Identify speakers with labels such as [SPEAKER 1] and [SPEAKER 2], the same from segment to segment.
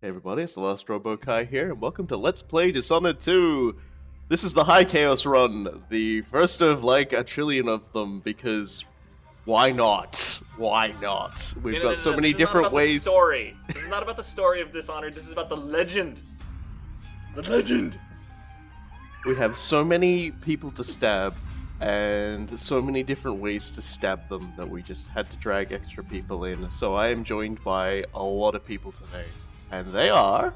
[SPEAKER 1] Hey everybody, it's the Lost Robo-Kai here, and welcome to Let's Play Dishonored 2! This is the High Chaos run, the first of like a trillion of them, because why not? Why not? We've got so many
[SPEAKER 2] This is not
[SPEAKER 1] different
[SPEAKER 2] about
[SPEAKER 1] ways.
[SPEAKER 2] The story. This is not about the story of Dishonored. This is about the legend. The legend.
[SPEAKER 1] We have so many people to stab, and so many different ways to stab them that we just had to drag extra people in. So I am joined by a lot of people today, and they are...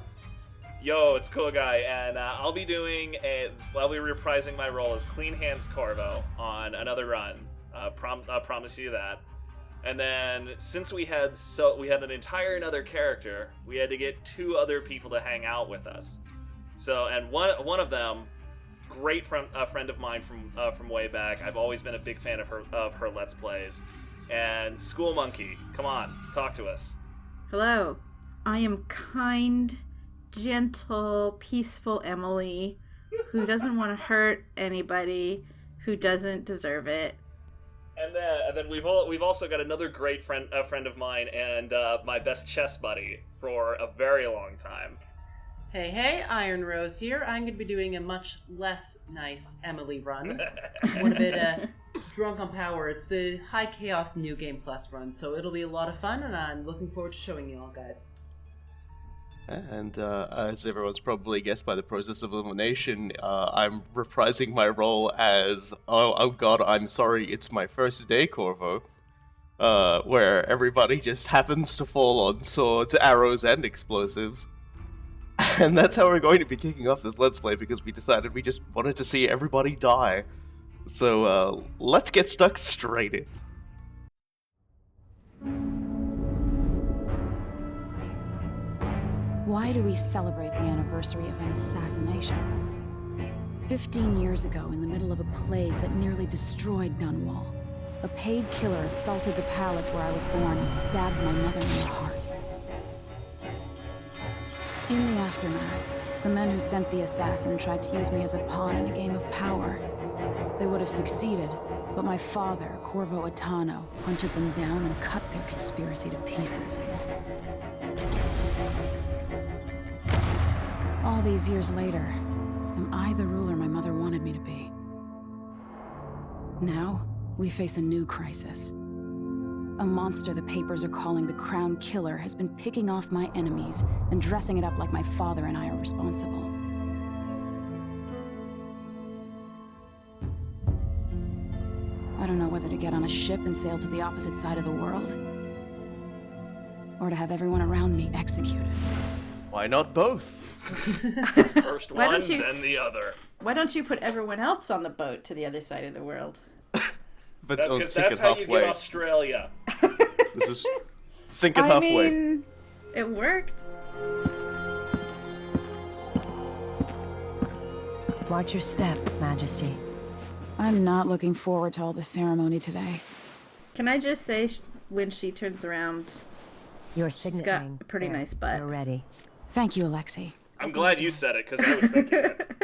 [SPEAKER 2] Yo, it's Cool Guy, and I'll be reprising my role as Clean Hands Corvo on another run. I'll promise you that. And then since we had an entire another character, we had to get two other people to hang out with us. So, and one of them, great friend of mine from way back. I've always been a big fan of her Let's Plays. And School Monkey, come on, talk to us.
[SPEAKER 3] Hello. I am kind, gentle, peaceful Emily, who doesn't want to hurt anybody, who doesn't deserve it.
[SPEAKER 2] And then we've also got another great friend of mine and my best chess buddy for a very long time.
[SPEAKER 4] Hey, Iron Rose here. I'm going to be doing a much less nice Emily run. One a bit drunk on power. It's the High Chaos New Game Plus run, so it'll be a lot of fun, and I'm looking forward to showing you all guys.
[SPEAKER 1] And as everyone's probably guessed by the process of elimination, I'm reprising my role as, oh god, I'm sorry, it's my first day, Corvo, where everybody just happens to fall on swords, arrows, and explosives. And that's how we're going to be kicking off this Let's Play, because we decided we just wanted to see everybody die. So, let's get stuck straight in.
[SPEAKER 5] Why do we celebrate the anniversary of an assassination? 15 years ago, in the middle of a plague that nearly destroyed Dunwall, a paid killer assaulted the palace where I was born and stabbed my mother in the heart. In the aftermath, the men who sent the assassin tried to use me as a pawn in a game of power. They would have succeeded, but my father, Corvo Atano, hunted them down and cut their conspiracy to pieces. All these years later, am I the ruler my mother wanted me to be? Now, we face a new crisis. A monster the papers are calling the Crown Killer has been picking off my enemies and dressing it up like my father and I are responsible. I don't know whether to get on a ship and sail to the opposite side of the world, or to have everyone around me executed.
[SPEAKER 1] Why not both?
[SPEAKER 2] First one, then the other.
[SPEAKER 3] Why don't you put everyone else on the boat to the other side of the world?
[SPEAKER 1] But don't
[SPEAKER 2] Because
[SPEAKER 1] sink it
[SPEAKER 2] that's how you
[SPEAKER 1] halfway.
[SPEAKER 2] get Australia.
[SPEAKER 1] This is sink it halfway.
[SPEAKER 3] I mean, it worked.
[SPEAKER 6] Watch your step, Majesty.
[SPEAKER 5] I'm not looking forward to all the ceremony today.
[SPEAKER 3] Can I just say, when she turns around,
[SPEAKER 6] Your
[SPEAKER 3] she's
[SPEAKER 6] signet
[SPEAKER 3] got
[SPEAKER 6] ring.
[SPEAKER 3] a pretty
[SPEAKER 6] There,
[SPEAKER 3] nice butt.
[SPEAKER 6] You're ready.
[SPEAKER 5] Thank you, Alexei.
[SPEAKER 2] I'm glad you said it, because I was thinking it.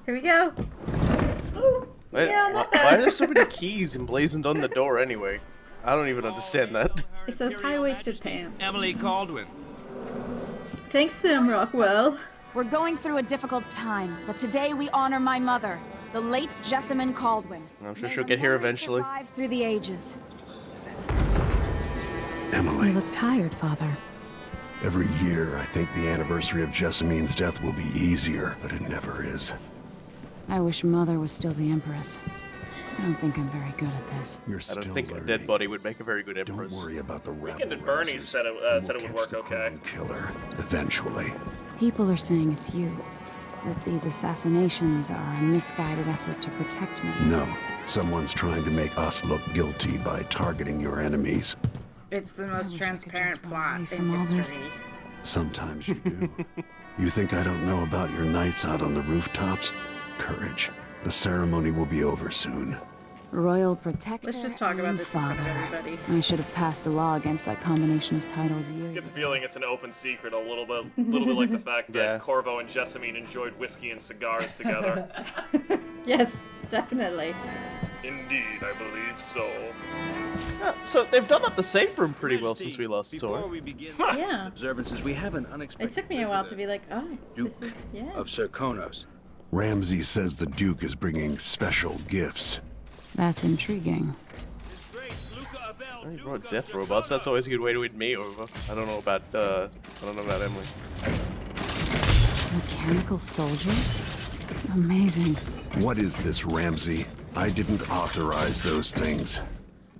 [SPEAKER 3] Here we go.
[SPEAKER 1] Why are there so many keys emblazoned on the door anyway? I don't even understand that.
[SPEAKER 3] It says high-waisted pants.
[SPEAKER 7] Emily Caldwin.
[SPEAKER 3] Thanks, Sam Rockwell.
[SPEAKER 5] We're going through a difficult time, but today we honor my mother, the late Jessamine Caldwin.
[SPEAKER 1] I'm sure
[SPEAKER 5] May
[SPEAKER 1] she'll
[SPEAKER 5] her
[SPEAKER 1] get here
[SPEAKER 5] memory
[SPEAKER 1] eventually.
[SPEAKER 5] survive through the ages.
[SPEAKER 8] Emily,
[SPEAKER 5] You look tired, Father.
[SPEAKER 8] every year I think the anniversary of Jessamine's death will be easier, but it never is.
[SPEAKER 5] I wish Mother was still the Empress. I don't think I'm very good at this.
[SPEAKER 8] You're
[SPEAKER 1] I
[SPEAKER 8] still
[SPEAKER 1] don't think a
[SPEAKER 8] learning.
[SPEAKER 1] dead body would make a very good
[SPEAKER 8] Don't
[SPEAKER 1] empress.
[SPEAKER 8] worry about the rebel
[SPEAKER 2] Weekend at Bernie's
[SPEAKER 8] rouses.
[SPEAKER 2] said it
[SPEAKER 8] We'll
[SPEAKER 2] would
[SPEAKER 8] catch
[SPEAKER 2] work
[SPEAKER 8] the
[SPEAKER 2] okay.
[SPEAKER 8] Crown Killer, eventually.
[SPEAKER 5] People are saying it's you. That these assassinations are a misguided effort to protect me.
[SPEAKER 8] No, someone's trying to make us look guilty by targeting your enemies.
[SPEAKER 3] It's the
[SPEAKER 5] I
[SPEAKER 3] most
[SPEAKER 5] wish I could
[SPEAKER 3] transparent
[SPEAKER 5] just run
[SPEAKER 3] plot
[SPEAKER 5] away
[SPEAKER 3] in
[SPEAKER 5] from all this.
[SPEAKER 3] history.
[SPEAKER 8] Sometimes you do. You think I don't know about your nights out on the rooftops? Courage. The ceremony will be over soon.
[SPEAKER 5] Royal Protector
[SPEAKER 3] Let's just talk about
[SPEAKER 5] and
[SPEAKER 3] this in front of
[SPEAKER 5] Father.
[SPEAKER 3] everybody.
[SPEAKER 5] I should have passed a law against that combination of titles
[SPEAKER 2] I
[SPEAKER 5] years
[SPEAKER 2] get the
[SPEAKER 5] ago.
[SPEAKER 2] feeling it's an open secret, a little bit like the fact that
[SPEAKER 1] Yeah.
[SPEAKER 2] Corvo and Jessamine enjoyed whiskey and cigars together.
[SPEAKER 3] Yes, definitely.
[SPEAKER 2] Indeed, I believe so.
[SPEAKER 1] So they've done up the safe room pretty well
[SPEAKER 7] Majesty,
[SPEAKER 1] since we last saw
[SPEAKER 7] before
[SPEAKER 1] it.
[SPEAKER 7] we begin
[SPEAKER 3] Yeah.
[SPEAKER 7] these observances, we have an unexpected
[SPEAKER 3] It took me a while to
[SPEAKER 7] visitor,
[SPEAKER 3] be like, oh,
[SPEAKER 7] Duke
[SPEAKER 3] this is, yeah.
[SPEAKER 7] of Serkonos.
[SPEAKER 8] Ramsey says the Duke is bringing special gifts.
[SPEAKER 5] That's intriguing.
[SPEAKER 1] Oh, he brought death robots. That's always a good way to win me over. I don't know about Emily.
[SPEAKER 5] Mechanical soldiers? Amazing.
[SPEAKER 8] What is this, Ramsey? I didn't authorize those things.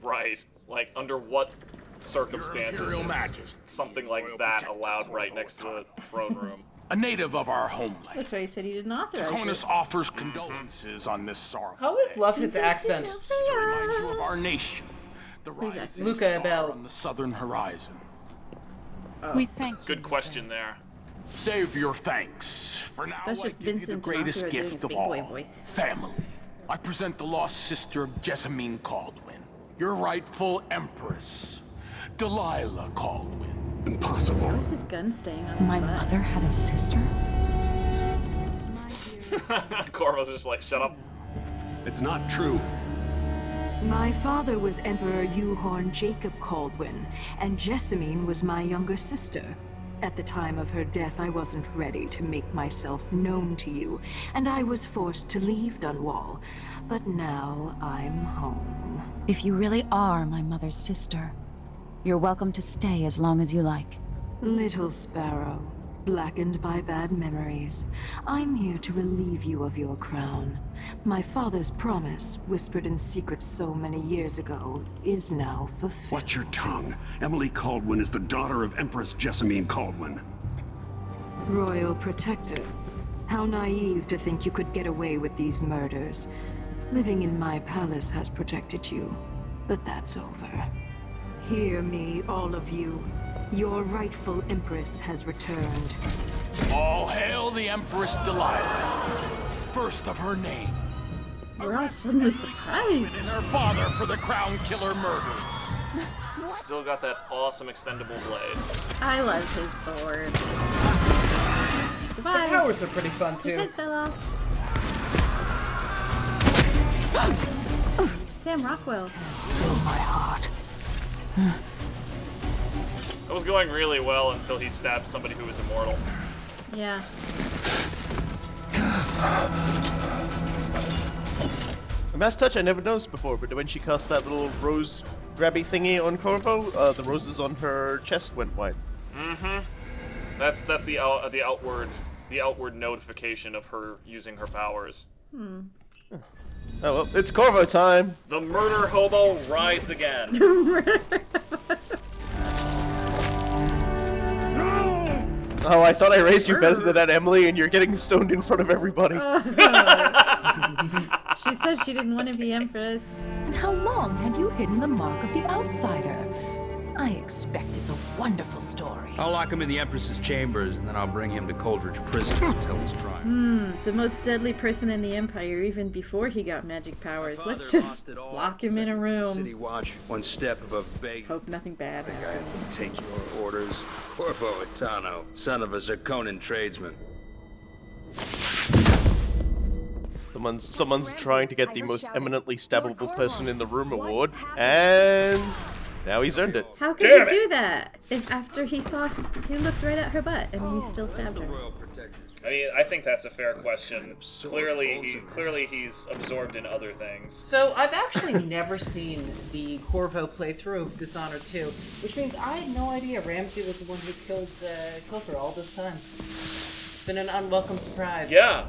[SPEAKER 2] Right. Like, under what circumstances
[SPEAKER 9] Imperial
[SPEAKER 2] is
[SPEAKER 9] Majesty,
[SPEAKER 2] something like
[SPEAKER 9] Royal
[SPEAKER 2] that
[SPEAKER 9] Protector
[SPEAKER 2] allowed
[SPEAKER 9] Corvo
[SPEAKER 2] right next to the throne room?
[SPEAKER 9] A native of our homeland.
[SPEAKER 3] That's why he said he didn't authorize
[SPEAKER 9] Serkonos
[SPEAKER 3] it.
[SPEAKER 9] offers condolences on this sorrowful
[SPEAKER 4] I always
[SPEAKER 9] day.
[SPEAKER 4] love his accent.
[SPEAKER 9] To remind you of our nation. The
[SPEAKER 3] Who's
[SPEAKER 9] rising
[SPEAKER 4] Luca
[SPEAKER 9] star
[SPEAKER 4] Abels.
[SPEAKER 9] on the southern horizon.
[SPEAKER 5] We thank you.
[SPEAKER 2] Good question there.
[SPEAKER 9] Save your thanks. For now,
[SPEAKER 3] That's
[SPEAKER 9] I
[SPEAKER 3] just
[SPEAKER 9] give you the
[SPEAKER 3] Vincent
[SPEAKER 9] greatest
[SPEAKER 3] D'Onofrio doing
[SPEAKER 9] gift
[SPEAKER 3] his
[SPEAKER 9] of
[SPEAKER 3] big
[SPEAKER 9] all.
[SPEAKER 3] boy voice.
[SPEAKER 9] Family. I present the lost sister of Jessamine Caldwin, your rightful empress, Delilah Caldwin.
[SPEAKER 8] Impossible.
[SPEAKER 3] How is his gun staying on his
[SPEAKER 5] My
[SPEAKER 3] butt?
[SPEAKER 5] mother had a sister?
[SPEAKER 2] Corvo's just like, shut up.
[SPEAKER 8] It's not true.
[SPEAKER 10] My father was Emperor Euhorn Jacob Caldwin, and Jessamine was my younger sister. At the time of her death, I wasn't ready to make myself known to you, and I was forced to leave Dunwall. But now I'm home.
[SPEAKER 5] If you really are my mother's sister, you're welcome to stay as long as you like.
[SPEAKER 10] Little Sparrow, blackened by bad memories, I'm here to relieve you of your crown. My father's promise, whispered in secret so many years ago, is now fulfilled.
[SPEAKER 8] Watch your tongue. Emily Caldwin is the daughter of Empress Jessamine Caldwin.
[SPEAKER 10] Royal Protector. How naive to think you could get away with these murders. Living in my palace has protected you, but that's over. Hear me, all of you. Your rightful Empress has returned.
[SPEAKER 9] All hail the Empress Delilah, first of her name,
[SPEAKER 3] We're all suddenly
[SPEAKER 9] and
[SPEAKER 3] surprised.
[SPEAKER 9] her father for the crown killer murder.
[SPEAKER 2] Still got that awesome extendable blade.
[SPEAKER 3] I love his sword.
[SPEAKER 4] The
[SPEAKER 3] Goodbye.
[SPEAKER 4] powers are pretty fun
[SPEAKER 3] His
[SPEAKER 4] too.
[SPEAKER 3] head fell off. Sam Rockwell.
[SPEAKER 10] Still my heart.
[SPEAKER 2] It was going really well until he stabbed somebody who was immortal.
[SPEAKER 3] Yeah.
[SPEAKER 1] A mass touch I never noticed before, but when she cast that little rose grabby thingy on Corvo, the roses on her chest went white.
[SPEAKER 2] Mm-hmm. That's the outward notification of her using her powers.
[SPEAKER 1] Oh well, it's Corvo time!
[SPEAKER 2] The murder hobo rides again.
[SPEAKER 1] Oh, I thought I raised you better than that, Emily, and you're getting stoned in front of everybody.
[SPEAKER 3] She said she didn't want to be Empress.
[SPEAKER 6] And how long had you hidden the mark of the outsider? I expect it's a wonderful story.
[SPEAKER 7] I'll lock him in the Empress's chambers, and then I'll bring him to Coldridge Prison until he's tried.
[SPEAKER 3] The most deadly person in the Empire, even before he got magic powers. Let's just lock him in a
[SPEAKER 7] City
[SPEAKER 3] room.
[SPEAKER 7] watch, one step above begging.
[SPEAKER 3] Hope nothing bad
[SPEAKER 7] I
[SPEAKER 3] happens.
[SPEAKER 7] take your orders. Corvo Itano, son of a Zirconan tradesman.
[SPEAKER 1] Someone's trying to get the most eminently stabbable person in the room award, and now he's earned it.
[SPEAKER 3] How could
[SPEAKER 2] Damn
[SPEAKER 3] he
[SPEAKER 2] it.
[SPEAKER 3] do that? If after he looked right at her butt and he still stabbed her.
[SPEAKER 7] Royal Protector's
[SPEAKER 2] I mean, I think that's a fair question.
[SPEAKER 7] sword
[SPEAKER 2] Clearly,
[SPEAKER 7] folds in her.
[SPEAKER 2] clearly he's absorbed in other things.
[SPEAKER 4] So I've actually never seen the Corvo playthrough of Dishonored 2, which means I had no idea Ramsey was the one who killed her all this time. It's been an unwelcome surprise.
[SPEAKER 2] Yeah.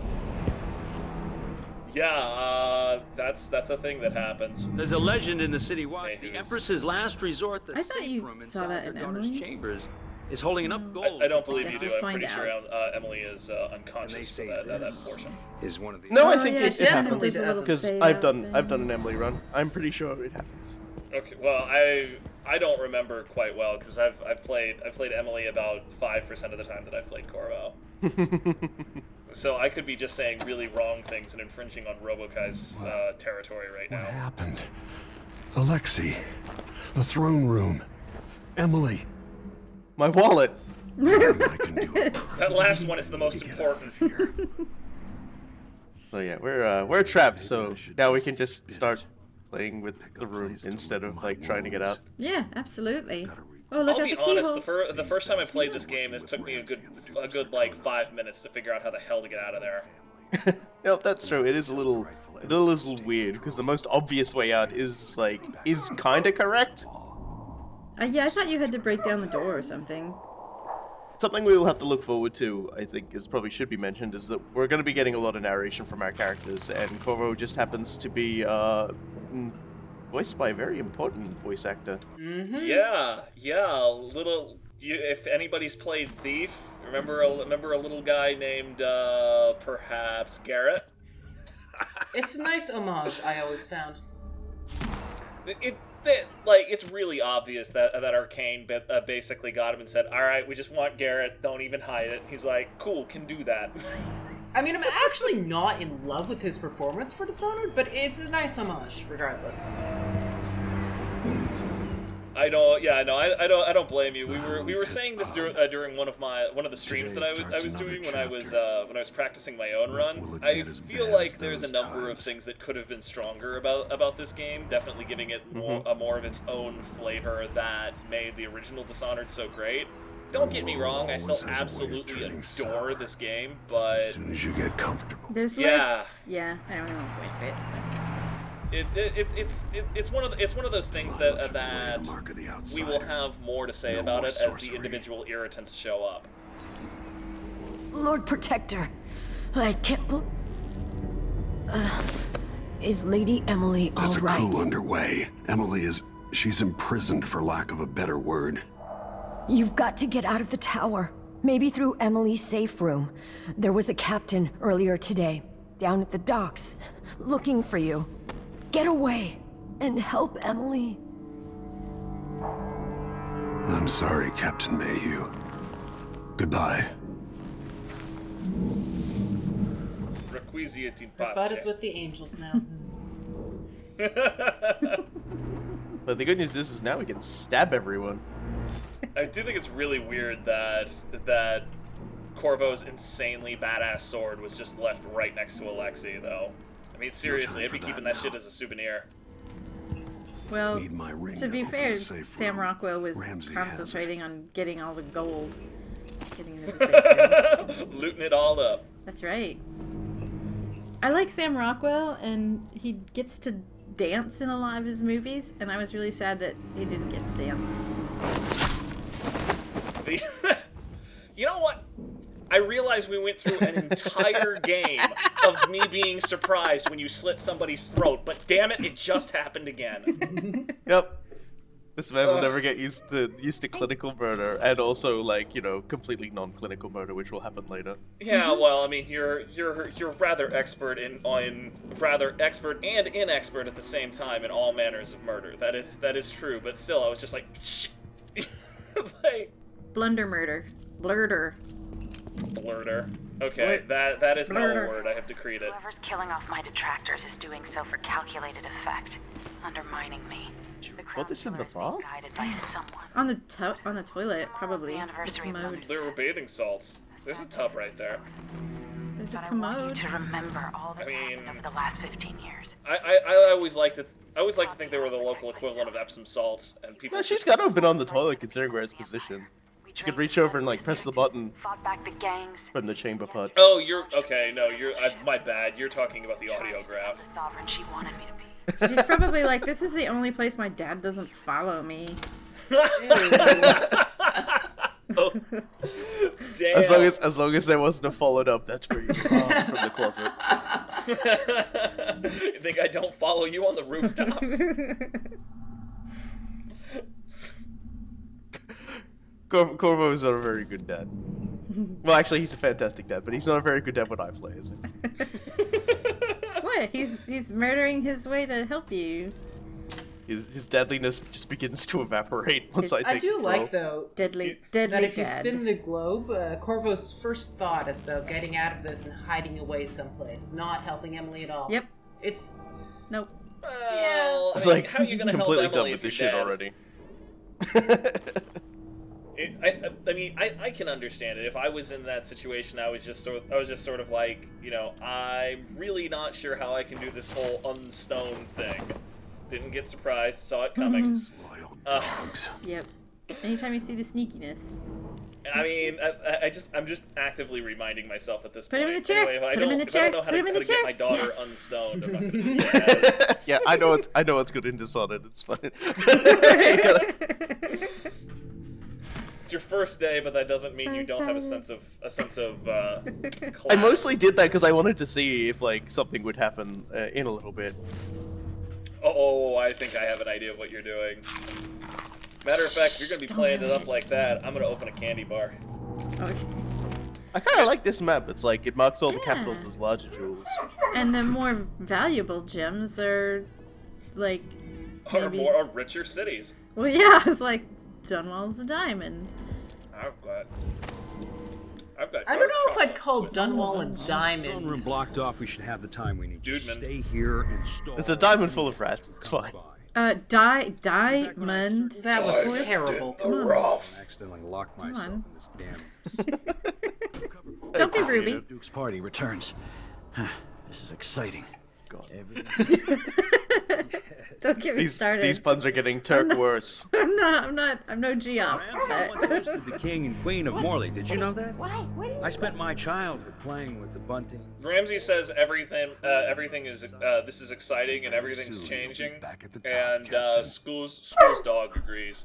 [SPEAKER 2] Yeah, that's a thing that happens.
[SPEAKER 7] There's a legend in the City Watch.
[SPEAKER 2] Maybe
[SPEAKER 7] The
[SPEAKER 2] this-
[SPEAKER 7] Empress's last resort, the
[SPEAKER 3] I thought
[SPEAKER 7] safe
[SPEAKER 3] you
[SPEAKER 7] room
[SPEAKER 3] saw
[SPEAKER 7] inside
[SPEAKER 3] that
[SPEAKER 7] her
[SPEAKER 3] in
[SPEAKER 7] daughter's
[SPEAKER 3] Emily's.
[SPEAKER 7] chambers, is holding enough gold.
[SPEAKER 2] I don't believe
[SPEAKER 3] Guess
[SPEAKER 2] you
[SPEAKER 3] we'll
[SPEAKER 2] do. I'm
[SPEAKER 3] find
[SPEAKER 2] pretty sure
[SPEAKER 3] out.
[SPEAKER 2] Emily is
[SPEAKER 7] And they
[SPEAKER 2] unconscious
[SPEAKER 7] say
[SPEAKER 2] for that
[SPEAKER 7] this
[SPEAKER 2] portion.
[SPEAKER 7] is one of the.
[SPEAKER 1] No, I
[SPEAKER 3] Oh,
[SPEAKER 1] think
[SPEAKER 3] yeah,
[SPEAKER 1] it
[SPEAKER 3] she
[SPEAKER 1] happens
[SPEAKER 4] definitely does.
[SPEAKER 1] because
[SPEAKER 3] fade
[SPEAKER 1] I've
[SPEAKER 3] out
[SPEAKER 1] done
[SPEAKER 3] thing.
[SPEAKER 1] an Emily run. I'm pretty sure it happens.
[SPEAKER 2] Okay, well, I don't remember quite well because I've played Emily about 5% of the time that I've played Corvo. So I could be just saying really wrong things and infringing on Robokai's territory right
[SPEAKER 8] What
[SPEAKER 2] now.
[SPEAKER 8] happened? Alexei. The throne room. Emily.
[SPEAKER 1] My wallet.
[SPEAKER 8] Nothing I can do.
[SPEAKER 2] That last one is the most important.
[SPEAKER 1] So yeah, we're trapped. So now we can just start playing with the room instead of like trying to get out.
[SPEAKER 3] Yeah, absolutely. Oh, look
[SPEAKER 2] I'll
[SPEAKER 3] at
[SPEAKER 2] be
[SPEAKER 3] the
[SPEAKER 2] honest.
[SPEAKER 3] keyhole.
[SPEAKER 2] The first time I played this game, this took me a good like 5 minutes to figure out how the hell to get out of there.
[SPEAKER 1] Yep, that's true. It is a little weird because the most obvious way out is kind of correct.
[SPEAKER 3] Yeah, I thought you had to break down the door or something.
[SPEAKER 1] Something we will have to look forward to, I think, should be mentioned, is that we're going to be getting a lot of narration from our characters, and Corvo just happens to be voiced by a very important voice actor.
[SPEAKER 4] Mm-hmm.
[SPEAKER 2] Yeah. If anybody's played Thief, remember a little guy named perhaps Garrett.
[SPEAKER 4] It's a nice homage, I always found.
[SPEAKER 2] It's really obvious that Arcane basically got him and said, "All right, we just want Garrett. Don't even hide it." He's like, "Cool, can do that."
[SPEAKER 4] I mean, I'm actually not in love with his performance for Dishonored, but it's a nice homage, regardless.
[SPEAKER 2] I don't blame you. We were saying this during one of the streams that I was doing when I was practicing my own run. I feel like there's a number of things that could have been stronger about this game. Definitely giving it more of its own flavor that made the original Dishonored so great. Don't get me wrong, I still absolutely adore this game, but
[SPEAKER 8] as soon as you get comfortable,
[SPEAKER 3] there's less. Yeah, I don't know. Wait to it.
[SPEAKER 2] It's one of those things that we will have more to say about it as the individual irritants show up.
[SPEAKER 10] Lord Protector, I can't believe... is Lady Emily all
[SPEAKER 8] There's
[SPEAKER 10] right?
[SPEAKER 8] a coup underway. She's imprisoned, for lack of a better word.
[SPEAKER 10] You've got to get out of the tower. Maybe through Emily's safe room. There was a captain earlier today, down at the docks, looking for you. Get away and help Emily.
[SPEAKER 8] I'm sorry, Captain Mayhew. Goodbye.
[SPEAKER 2] Requiescat in
[SPEAKER 4] But
[SPEAKER 2] pace.
[SPEAKER 4] it's with the angels now.
[SPEAKER 1] But the good news is now we can stab everyone.
[SPEAKER 2] I do think it's really weird that Corvo's insanely badass sword was just left right next to Alexei, though. I mean, seriously, I'd be keeping that shit as a souvenir.
[SPEAKER 3] Well,
[SPEAKER 8] Need my ring
[SPEAKER 3] to be
[SPEAKER 8] open
[SPEAKER 3] fair,
[SPEAKER 8] the safe
[SPEAKER 3] Sam
[SPEAKER 8] room.
[SPEAKER 3] Rockwell was
[SPEAKER 8] Ramsey has
[SPEAKER 3] concentrating on getting all the gold. Getting into the safe room.
[SPEAKER 2] Looting it all up.
[SPEAKER 3] That's right. I like Sam Rockwell, and he gets to dance in a lot of his movies, and I was really sad that he didn't get to dance.
[SPEAKER 2] You know what? I realized we went through an entire game of me being surprised when you slit somebody's throat, but damn it, it just happened again.
[SPEAKER 1] Yep. This man will never get used to clinical murder, and also completely non-clinical murder, which will happen later.
[SPEAKER 2] Yeah, well, I mean, you're rather expert rather expert and inexpert at the same time in all manners of murder. That is true, but still, I was just like, shh. Like,
[SPEAKER 3] Blunder murder. Blurder.
[SPEAKER 2] Blurder. Okay, that is now a word. I have decreed it.
[SPEAKER 11] Whoever's killing off my detractors is doing so for calculated effect, undermining me.
[SPEAKER 1] What is in the bath?
[SPEAKER 11] Guided by someone.
[SPEAKER 3] On the toilet, probably.
[SPEAKER 11] The anniversary
[SPEAKER 3] The
[SPEAKER 11] of
[SPEAKER 3] commode.
[SPEAKER 2] There were bathing salts. There's a tub right there.
[SPEAKER 3] There's a
[SPEAKER 11] But I want
[SPEAKER 3] commode.
[SPEAKER 11] you to remember all that's happened over the last 15 years.
[SPEAKER 2] I always like to think they were the local equivalent of Epsom salts, and people.
[SPEAKER 1] No, she's got to have been on the toilet considering where its position. She could reach over and press the button
[SPEAKER 11] Fought back the gangs.
[SPEAKER 1] from the chamber pot.
[SPEAKER 2] Oh, you're okay. No, my bad. You're talking about the audiograph.
[SPEAKER 11] The sovereign she wanted me to be.
[SPEAKER 3] She's probably like, this is the only place my dad doesn't follow me.
[SPEAKER 2] Oh, damn.
[SPEAKER 1] As long as there wasn't a followed up, that's where you are from the closet.
[SPEAKER 2] You think I don't follow you on the rooftops?
[SPEAKER 1] Corvo is not a very good dad. Well, actually, he's a fantastic dad, but he's not a very good dad when I play, is he?
[SPEAKER 3] What? He's murdering his way to help you.
[SPEAKER 1] His deadliness just begins to evaporate once I take
[SPEAKER 4] I do
[SPEAKER 1] control.
[SPEAKER 4] like, though,
[SPEAKER 3] Deadly
[SPEAKER 4] that if you
[SPEAKER 3] dad.
[SPEAKER 4] spin the globe, Corvo's first thought is about getting out of this and hiding away someplace, not helping Emily at all.
[SPEAKER 3] Yep.
[SPEAKER 4] It's...
[SPEAKER 3] Nope.
[SPEAKER 2] Well,
[SPEAKER 1] It's
[SPEAKER 2] I mean,
[SPEAKER 1] like,
[SPEAKER 2] how are you gonna help
[SPEAKER 1] completely
[SPEAKER 2] Emily
[SPEAKER 1] done with
[SPEAKER 2] if
[SPEAKER 1] this
[SPEAKER 2] you're
[SPEAKER 1] shit
[SPEAKER 2] dead?
[SPEAKER 1] already.
[SPEAKER 2] I mean, I can understand it. If I was in that situation, I was just sort of like, I'm really not sure how I can do this whole unstone thing. Didn't get surprised. Saw it coming.
[SPEAKER 8] Loyal dogs.
[SPEAKER 3] Yep. Anytime you see the sneakiness.
[SPEAKER 2] I mean, I'm just actively reminding myself at this
[SPEAKER 3] Put
[SPEAKER 2] point.
[SPEAKER 3] him in the chair.
[SPEAKER 2] Anyway,
[SPEAKER 3] Put him in the chair.
[SPEAKER 2] I don't know how
[SPEAKER 3] Put him in
[SPEAKER 2] to
[SPEAKER 3] the
[SPEAKER 2] get
[SPEAKER 3] chair.
[SPEAKER 2] my daughter
[SPEAKER 3] Yes.
[SPEAKER 2] unstoned. I'm not going to do that.
[SPEAKER 1] Yeah, I know it's good in Dishonored. It's fine.
[SPEAKER 2] It's your first day, but that doesn't mean you don't have a sense of class.
[SPEAKER 1] I mostly did that because I wanted to see if like something would happen in a little bit.
[SPEAKER 2] Oh, I think I have an idea of what you're doing. Matter of fact, if you're gonna be playing it up like that, I'm gonna open a candy bar.
[SPEAKER 3] Okay.
[SPEAKER 1] I kind of like this map. It's like it marks all the capitals as larger jewels.
[SPEAKER 3] And the more valuable gems are, like,
[SPEAKER 2] Or
[SPEAKER 3] maybe...
[SPEAKER 2] more richer cities.
[SPEAKER 3] Well, yeah, I was like, Dunwall's a diamond.
[SPEAKER 2] I've got.
[SPEAKER 4] I don't know if I'd call Dunwall a
[SPEAKER 7] Phone room
[SPEAKER 4] diamond.
[SPEAKER 7] blocked off. We should have the time we need. Just
[SPEAKER 2] Dudeman.
[SPEAKER 7] stay here and stall.
[SPEAKER 1] It's a diamond full of rats. It's fine.
[SPEAKER 3] Diamond.
[SPEAKER 4] That was terrible.
[SPEAKER 7] I accidentally locked
[SPEAKER 3] Come
[SPEAKER 7] myself
[SPEAKER 3] on.
[SPEAKER 7] in this damn.
[SPEAKER 3] Don't be Ruby.
[SPEAKER 12] Duke's party returns. This is exciting.
[SPEAKER 1] God.
[SPEAKER 3] Don't get me started.
[SPEAKER 1] These puns are getting Turk worse.
[SPEAKER 3] I'm no geop.
[SPEAKER 7] Ramsay once hosted the king and queen of Morley. Did you know that? Why? I spent my childhood playing with the bunting.
[SPEAKER 2] Ramsey says everything is this is exciting and everything's changing, and School's dog agrees.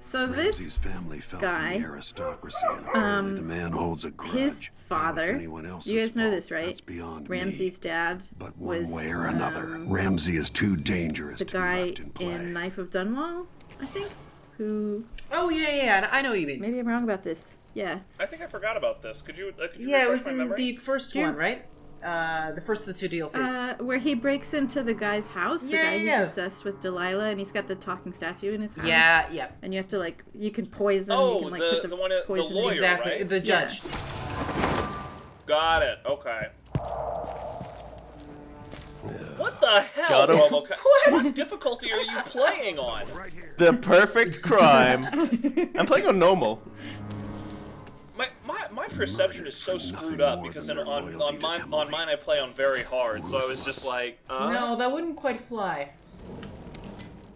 [SPEAKER 3] So this
[SPEAKER 8] Ramsay's family fell
[SPEAKER 3] guy,
[SPEAKER 8] from the aristocracy, and apparently the man holds a grudge.
[SPEAKER 3] his
[SPEAKER 8] Now it's
[SPEAKER 3] father,
[SPEAKER 8] anyone else's
[SPEAKER 3] you guys know
[SPEAKER 8] fault.
[SPEAKER 3] this, right?
[SPEAKER 8] That's beyond
[SPEAKER 3] Ramsey's
[SPEAKER 8] me.
[SPEAKER 3] dad
[SPEAKER 8] But one
[SPEAKER 3] was
[SPEAKER 8] way or another, Ramsay is too dangerous
[SPEAKER 3] the
[SPEAKER 8] to be
[SPEAKER 3] guy
[SPEAKER 8] left in play.
[SPEAKER 3] in Knife of Dunwall, I think, who...
[SPEAKER 4] Oh, yeah, I know what you mean.
[SPEAKER 3] Maybe I'm wrong about this. Yeah.
[SPEAKER 2] I think I forgot about this. Could you
[SPEAKER 4] Yeah, it
[SPEAKER 2] refresh
[SPEAKER 4] was
[SPEAKER 2] my
[SPEAKER 4] in
[SPEAKER 2] memory?
[SPEAKER 4] the first one, right? The first of the two DLCs.
[SPEAKER 3] Where he breaks into the guy's house, the guy who's
[SPEAKER 4] Yeah.
[SPEAKER 3] obsessed with Delilah, and he's got the talking statue in his house.
[SPEAKER 4] Yeah.
[SPEAKER 3] And you have to, like, you can poison,
[SPEAKER 2] Oh,
[SPEAKER 3] you can, like, put
[SPEAKER 2] the one, the
[SPEAKER 3] poison in
[SPEAKER 2] lawyer,
[SPEAKER 3] his-
[SPEAKER 4] Exactly,
[SPEAKER 2] right?
[SPEAKER 4] the judge.
[SPEAKER 2] Got it. Okay. What the hell,
[SPEAKER 1] Got him.
[SPEAKER 2] Corvo? What difficulty are you playing on?
[SPEAKER 1] The perfect crime. I'm playing on normal.
[SPEAKER 2] My perception is so screwed up because on mine I play on very hard, so I was just like,
[SPEAKER 4] No, that wouldn't quite fly.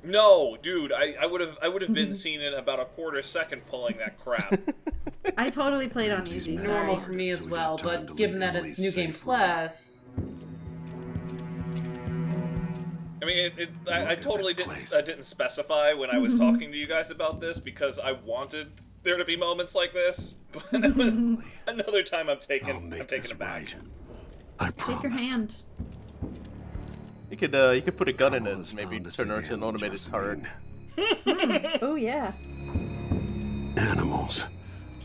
[SPEAKER 2] No, dude, I would have been seen in about a quarter second pulling that crap.
[SPEAKER 3] I totally played on easy, sorry.
[SPEAKER 4] Normal for me as well, but given that it's New Game Plus,
[SPEAKER 2] I mean, I totally didn't specify when I was talking to you guys about this because I wanted there to be moments like this, but another time I'm taking it back.
[SPEAKER 8] Right. I promise.
[SPEAKER 3] Take your hand.
[SPEAKER 1] You could put a gun in it and maybe turn her into an automated turret.
[SPEAKER 3] Oh, yeah.
[SPEAKER 8] Animals.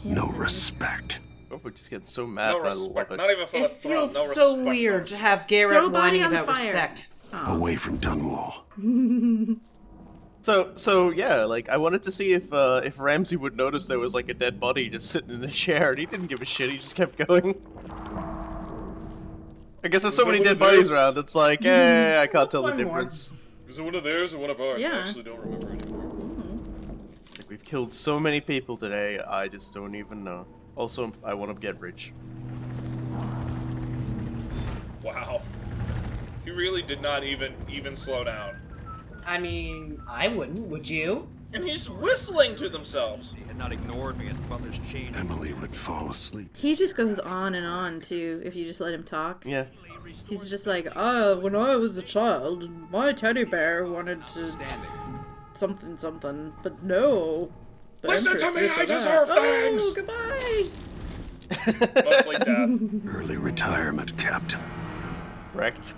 [SPEAKER 3] Can't
[SPEAKER 8] No
[SPEAKER 3] say.
[SPEAKER 8] respect.
[SPEAKER 1] Oh, we're just getting so mad.
[SPEAKER 2] No
[SPEAKER 1] I love
[SPEAKER 2] respect,
[SPEAKER 1] it.
[SPEAKER 2] not even for the
[SPEAKER 4] it
[SPEAKER 2] throne.
[SPEAKER 4] feels
[SPEAKER 2] No
[SPEAKER 4] so
[SPEAKER 2] respect,
[SPEAKER 4] weird
[SPEAKER 2] no
[SPEAKER 4] to have
[SPEAKER 3] Throw
[SPEAKER 4] Garrett
[SPEAKER 3] body
[SPEAKER 4] whining
[SPEAKER 3] on
[SPEAKER 4] about
[SPEAKER 3] fire.
[SPEAKER 4] respect.
[SPEAKER 3] Oh.
[SPEAKER 8] Away from Dunwall.
[SPEAKER 1] So yeah, like I wanted to see if Ramsey would notice there was like a dead body just sitting in the chair, and he didn't give a shit. He just kept going. I guess there's so many dead bodies around. It's like, I can't tell the
[SPEAKER 4] one more.
[SPEAKER 1] difference.
[SPEAKER 2] Is it one of theirs or one of ours?
[SPEAKER 3] Yeah.
[SPEAKER 2] I actually don't remember anymore.
[SPEAKER 1] Like, we've killed so many people today, I just don't even know. Also, I want to get rich.
[SPEAKER 2] Wow. He really did not even slow down.
[SPEAKER 4] I mean, I wouldn't, would you?
[SPEAKER 2] And he's whistling to themselves.
[SPEAKER 7] He had not ignored me at the butler's change.
[SPEAKER 8] Emily would fall asleep.
[SPEAKER 3] He just goes on and on, too, if you just let him talk.
[SPEAKER 1] Yeah.
[SPEAKER 3] He's just like, oh, when I was a child, my teddy bear wanted to something, but no. The
[SPEAKER 2] Listen to
[SPEAKER 3] Empress
[SPEAKER 2] me,
[SPEAKER 3] this
[SPEAKER 2] I
[SPEAKER 3] or that.
[SPEAKER 2] deserve
[SPEAKER 3] Oh,
[SPEAKER 2] things!
[SPEAKER 3] goodbye!
[SPEAKER 2] Mostly death.
[SPEAKER 8] Early retirement, Captain.
[SPEAKER 1] Wrecked.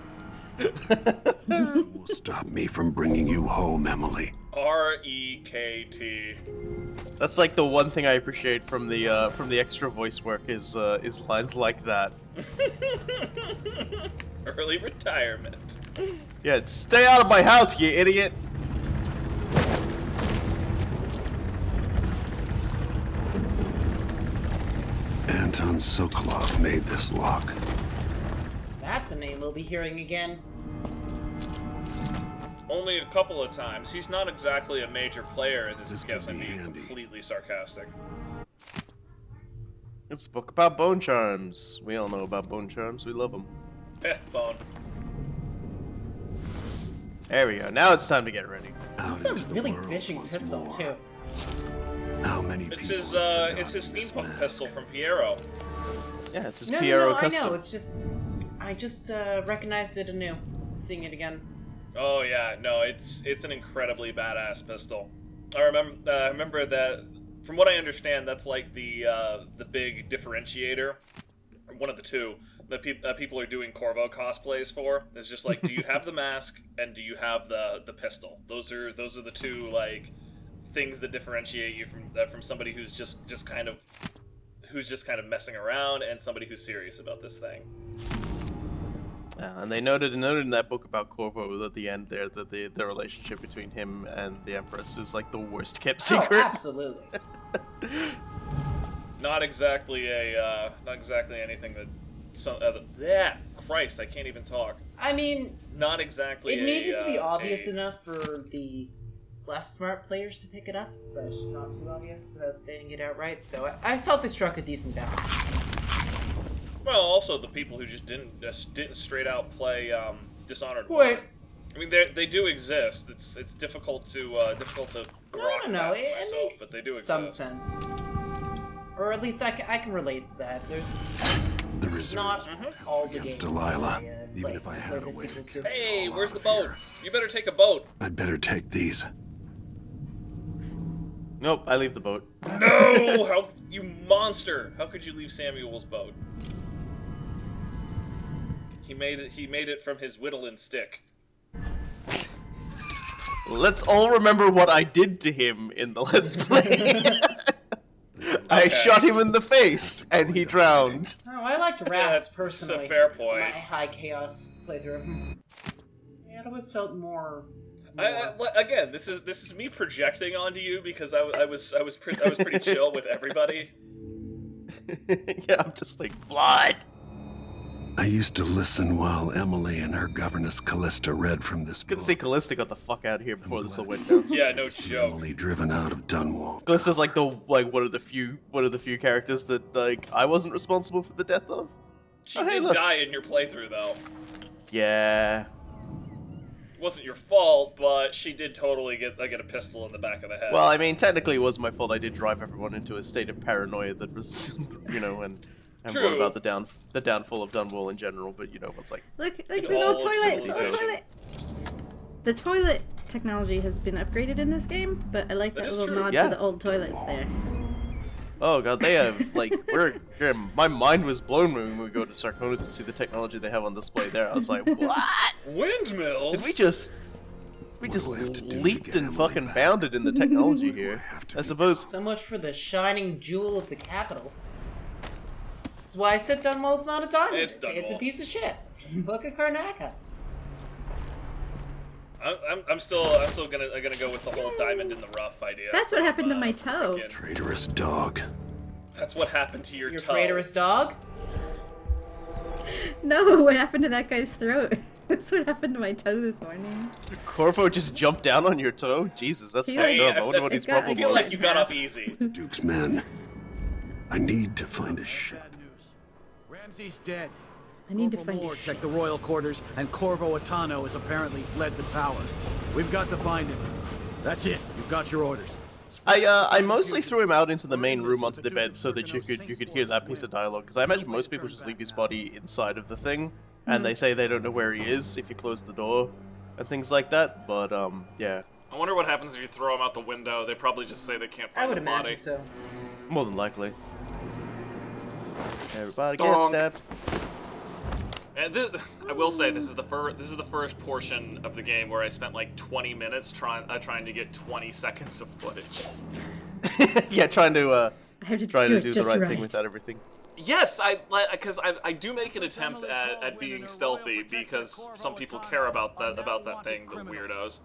[SPEAKER 8] Will stop me from bringing you home, Emily.
[SPEAKER 2] R-E-K-T.
[SPEAKER 1] That's like the one thing I appreciate from the extra voice work is lines like that.
[SPEAKER 2] Early retirement.
[SPEAKER 1] Yeah, it's, stay out of my house, you idiot!
[SPEAKER 8] Anton Sokolov made this lock.
[SPEAKER 4] That's a name we'll be hearing again.
[SPEAKER 2] Only a couple of times. He's not exactly a major player in this
[SPEAKER 8] This
[SPEAKER 2] guess
[SPEAKER 8] could
[SPEAKER 2] I'm
[SPEAKER 8] be
[SPEAKER 2] being
[SPEAKER 8] handy.
[SPEAKER 2] completely sarcastic.
[SPEAKER 1] It's a book about bone charms. We all know about bone charms. We love them.
[SPEAKER 2] Bone.
[SPEAKER 1] There we go. Now it's time to get ready.
[SPEAKER 4] It's a really bitching pistol too.
[SPEAKER 8] How many
[SPEAKER 2] It's
[SPEAKER 8] people
[SPEAKER 2] his
[SPEAKER 8] have
[SPEAKER 2] it's his
[SPEAKER 8] forgotten this
[SPEAKER 2] steampunk
[SPEAKER 8] mask?
[SPEAKER 2] pistol from Piero.
[SPEAKER 1] Yeah, it's his
[SPEAKER 4] No,
[SPEAKER 1] Piero
[SPEAKER 4] I
[SPEAKER 1] custom.
[SPEAKER 4] know. It's just I just recognized it anew, seeing it again.
[SPEAKER 2] Oh yeah, no, it's an incredibly badass pistol. I remember that. From what I understand, that's like the big differentiator, one of the two that people are doing Corvo cosplays for. Is just like, do you have the mask and do you have the pistol? Those are the two like things that differentiate you from somebody who's just kind of messing around and somebody who's serious about this thing.
[SPEAKER 1] And they noted in that book about Corvo at the end there that the relationship between him and the Empress is like the worst kept secret.
[SPEAKER 4] Oh, absolutely.
[SPEAKER 2] Not exactly anything that some Christ, I can't even talk.
[SPEAKER 4] I mean,
[SPEAKER 2] not exactly.
[SPEAKER 4] It needed to be obvious enough for the less smart players to pick it up, but not too obvious without stating it outright. So I felt they struck a decent balance.
[SPEAKER 2] Well, also the people who just didn't straight out play Dishonored.
[SPEAKER 4] Wait.
[SPEAKER 2] I mean, they do exist. It's difficult to grok
[SPEAKER 4] No,
[SPEAKER 2] that
[SPEAKER 4] it
[SPEAKER 2] myself,
[SPEAKER 4] makes
[SPEAKER 2] but they do exist.
[SPEAKER 4] some sense. Or at least I can relate to that. There's
[SPEAKER 8] The reserves
[SPEAKER 4] not all the
[SPEAKER 8] against
[SPEAKER 4] games
[SPEAKER 8] Delilah,
[SPEAKER 4] I,
[SPEAKER 8] even if I had a way to get
[SPEAKER 2] Hey, where's the boat? You better take a boat.
[SPEAKER 8] I'd better take these.
[SPEAKER 1] Nope, I leave the boat.
[SPEAKER 2] No! How you monster! How could you leave Samuel's boat? He made it from his whittling stick.
[SPEAKER 1] Let's all remember what I did to him in the Let's Play. I shot him in the face, and he drowned.
[SPEAKER 4] Oh, I liked rats personally.
[SPEAKER 2] That's a fair point.
[SPEAKER 4] My high chaos playthrough. Yeah, it always felt more.
[SPEAKER 2] Again, this is me projecting onto you because I was pretty chill with everybody.
[SPEAKER 1] Yeah, I'm just like blood.
[SPEAKER 8] I used to listen while Emily and her governess Callista read from this book.
[SPEAKER 1] Good to see Callista got the fuck out of here before this all went down.
[SPEAKER 2] Yeah, no joke.
[SPEAKER 8] Emily driven out of Dunwall.
[SPEAKER 1] Callista's like one of the few characters that like I wasn't responsible for the death of.
[SPEAKER 2] She did die in your playthrough though.
[SPEAKER 1] Yeah.
[SPEAKER 2] It wasn't your fault, but she did totally get a pistol in the back of the head.
[SPEAKER 1] Well, I mean, technically it was my fault. I did drive everyone into a state of paranoia that was, and brought about the downfall of Dunwall in general. But it's like
[SPEAKER 3] look, the little toilet, the little toilet. The toilet technology has been upgraded in this game, but I like that little nod to the old toilets there.
[SPEAKER 1] Oh god, they have like my mind was blown when we go to Sarkonis to see the technology they have on display there. I was like, what?
[SPEAKER 2] Windmills?
[SPEAKER 1] Did we just leaped and fucking bounded in the technology here? I suppose.
[SPEAKER 4] So much for the shining jewel of the capital. That's why I said Dunwall's not a diamond. It's a piece of shit. Book of Karnaca.
[SPEAKER 2] I'm still gonna go with the whole diamond in the rough idea.
[SPEAKER 3] That's what happened to my toe.
[SPEAKER 8] Traitorous dog.
[SPEAKER 2] That's what happened to your toe.
[SPEAKER 4] Your traitorous dog?
[SPEAKER 3] No, what happened to that guy's throat? That's what happened to my toe this morning.
[SPEAKER 1] Corvo just jumped down on your toe? Jesus, that's fucked up. I wonder what his problem was.
[SPEAKER 2] I feel like you got off easy.
[SPEAKER 8] Duke's men. I need to find a ship.
[SPEAKER 12] Ramsey's dead.
[SPEAKER 3] I need to find
[SPEAKER 12] Moore
[SPEAKER 3] a ship.
[SPEAKER 12] checked the royal quarters, and Corvo Atano has apparently fled the tower. We've got to find him. That's it. You've got your orders.
[SPEAKER 1] I mostly threw him out into the main room onto the bed so that you could hear that piece of dialogue, because I imagine most people just leave his body inside of the thing, and they say they don't know where he is if you close the door and things like that. But yeah.
[SPEAKER 2] I wonder what happens if you throw him out the window. They probably just say they can't find the body.
[SPEAKER 4] I would imagine so.
[SPEAKER 1] More than likely. Everybody get stabbed.
[SPEAKER 2] And I will say this is the first portion of the game where I spent like 20 minutes trying to get 20 seconds of footage.
[SPEAKER 1] Yeah, trying to do the right
[SPEAKER 3] right
[SPEAKER 1] thing without everything.
[SPEAKER 2] Yes, because I do make an attempt at being stealthy because some people care about that thing, the weirdos,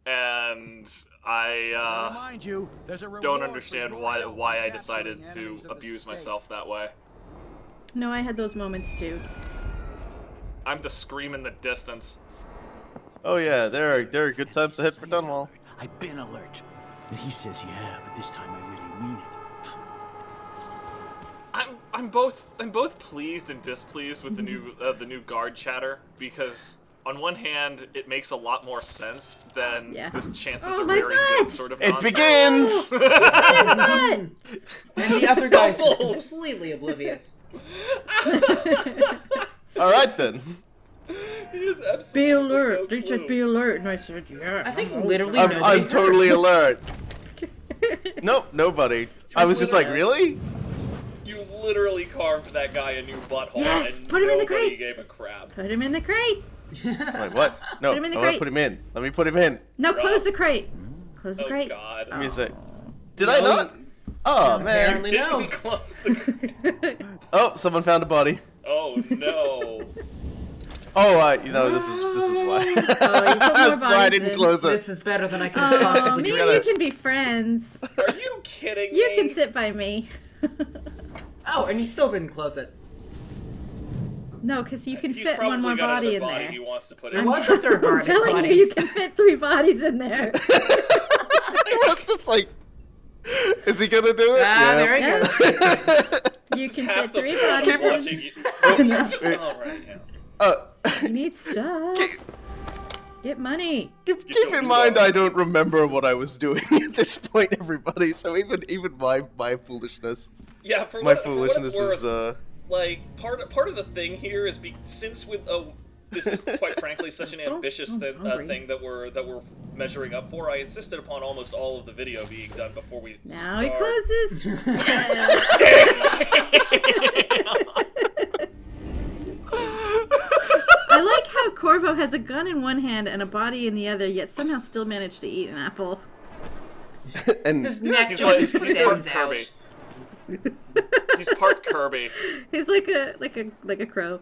[SPEAKER 2] and I don't understand why I decided to abuse myself that way.
[SPEAKER 3] No, I had those moments too.
[SPEAKER 2] I'm the scream in the distance.
[SPEAKER 1] Oh yeah, there are good times to head for Dunwall.
[SPEAKER 12] I've been alert. And he says, yeah, but this time I really mean it.
[SPEAKER 2] I'm both pleased and displeased with the new guard chatter, because on one hand, it makes a lot more sense than this chances are
[SPEAKER 3] my
[SPEAKER 2] very
[SPEAKER 3] butt!
[SPEAKER 2] good sort of
[SPEAKER 1] It
[SPEAKER 2] nonsense.
[SPEAKER 1] begins!
[SPEAKER 4] And the other guy's just
[SPEAKER 2] Stumbles!
[SPEAKER 4] completely oblivious.
[SPEAKER 1] Alright then.
[SPEAKER 2] He is absolutely
[SPEAKER 3] Be alert.
[SPEAKER 2] no
[SPEAKER 3] They said
[SPEAKER 2] clue.
[SPEAKER 3] be alert, and I said yeah.
[SPEAKER 4] I think literally
[SPEAKER 1] I'm
[SPEAKER 4] nobody
[SPEAKER 1] totally
[SPEAKER 4] heard.
[SPEAKER 1] alert. Nope, nobody. I was just like, really?
[SPEAKER 2] You literally carved that guy a new butthole,
[SPEAKER 3] Yes,
[SPEAKER 2] and
[SPEAKER 3] put him in the
[SPEAKER 2] nobody
[SPEAKER 3] crate.
[SPEAKER 2] gave a crap.
[SPEAKER 3] Put him in the crate.
[SPEAKER 1] Wait, what? No,
[SPEAKER 3] Put him in the
[SPEAKER 1] I want to
[SPEAKER 3] crate.
[SPEAKER 1] put him in. Let me put him in.
[SPEAKER 3] No, close the crate. Close the
[SPEAKER 2] Oh
[SPEAKER 3] crate.
[SPEAKER 2] God!
[SPEAKER 1] Give me a sec. Did I not? Oh,
[SPEAKER 4] No,
[SPEAKER 1] man.
[SPEAKER 4] apparently no.
[SPEAKER 2] Didn't close the crate.
[SPEAKER 1] Oh, someone found a body.
[SPEAKER 2] Oh no!
[SPEAKER 1] Oh, you know, this is why.
[SPEAKER 3] Oh, you put more
[SPEAKER 1] That's why I
[SPEAKER 3] bodies
[SPEAKER 1] didn't
[SPEAKER 3] in.
[SPEAKER 1] close it.
[SPEAKER 4] This is better than I could
[SPEAKER 3] Oh,
[SPEAKER 4] possibly
[SPEAKER 3] me
[SPEAKER 4] do.
[SPEAKER 3] and you can be friends.
[SPEAKER 2] Are you kidding
[SPEAKER 3] You
[SPEAKER 2] me?
[SPEAKER 3] can sit by me.
[SPEAKER 4] Oh, and you still didn't close it.
[SPEAKER 3] No, because you can
[SPEAKER 2] He's
[SPEAKER 3] fit one
[SPEAKER 2] probably
[SPEAKER 3] more
[SPEAKER 2] got
[SPEAKER 3] body in
[SPEAKER 2] another
[SPEAKER 3] there.
[SPEAKER 2] He wants to put
[SPEAKER 4] There
[SPEAKER 2] in.
[SPEAKER 4] was a third
[SPEAKER 3] I'm telling
[SPEAKER 4] body.
[SPEAKER 3] you, you can fit 3 bodies in there.
[SPEAKER 1] It's just like, is he gonna do it?
[SPEAKER 4] Ah, there he
[SPEAKER 3] Yeah.
[SPEAKER 4] goes.
[SPEAKER 3] You
[SPEAKER 2] It's
[SPEAKER 3] can
[SPEAKER 2] half
[SPEAKER 3] fit
[SPEAKER 2] the
[SPEAKER 3] 3
[SPEAKER 2] fun of
[SPEAKER 3] bodies
[SPEAKER 2] watching
[SPEAKER 3] in.
[SPEAKER 2] you. All right, yeah.
[SPEAKER 3] You need stuff. Get money.
[SPEAKER 1] Keep in mind, I don't remember what I was doing at this point, everybody. So even my foolishness,
[SPEAKER 2] Yeah, for
[SPEAKER 1] my
[SPEAKER 2] what
[SPEAKER 1] foolishness
[SPEAKER 2] it's worth,
[SPEAKER 1] is
[SPEAKER 2] like part of the thing here is since with this is quite frankly such an ambitious thing that we're measuring up for. I insisted upon almost all of the video being done before we
[SPEAKER 3] Now
[SPEAKER 2] start.
[SPEAKER 3] he closes. I like how Corvo has a gun in one hand and a body in the other, yet somehow still managed to eat an apple.
[SPEAKER 1] and
[SPEAKER 4] His neck
[SPEAKER 2] He's
[SPEAKER 4] just
[SPEAKER 2] like part
[SPEAKER 4] extends
[SPEAKER 2] Kirby.
[SPEAKER 4] out.
[SPEAKER 2] He's part Kirby.
[SPEAKER 3] He's like a crow.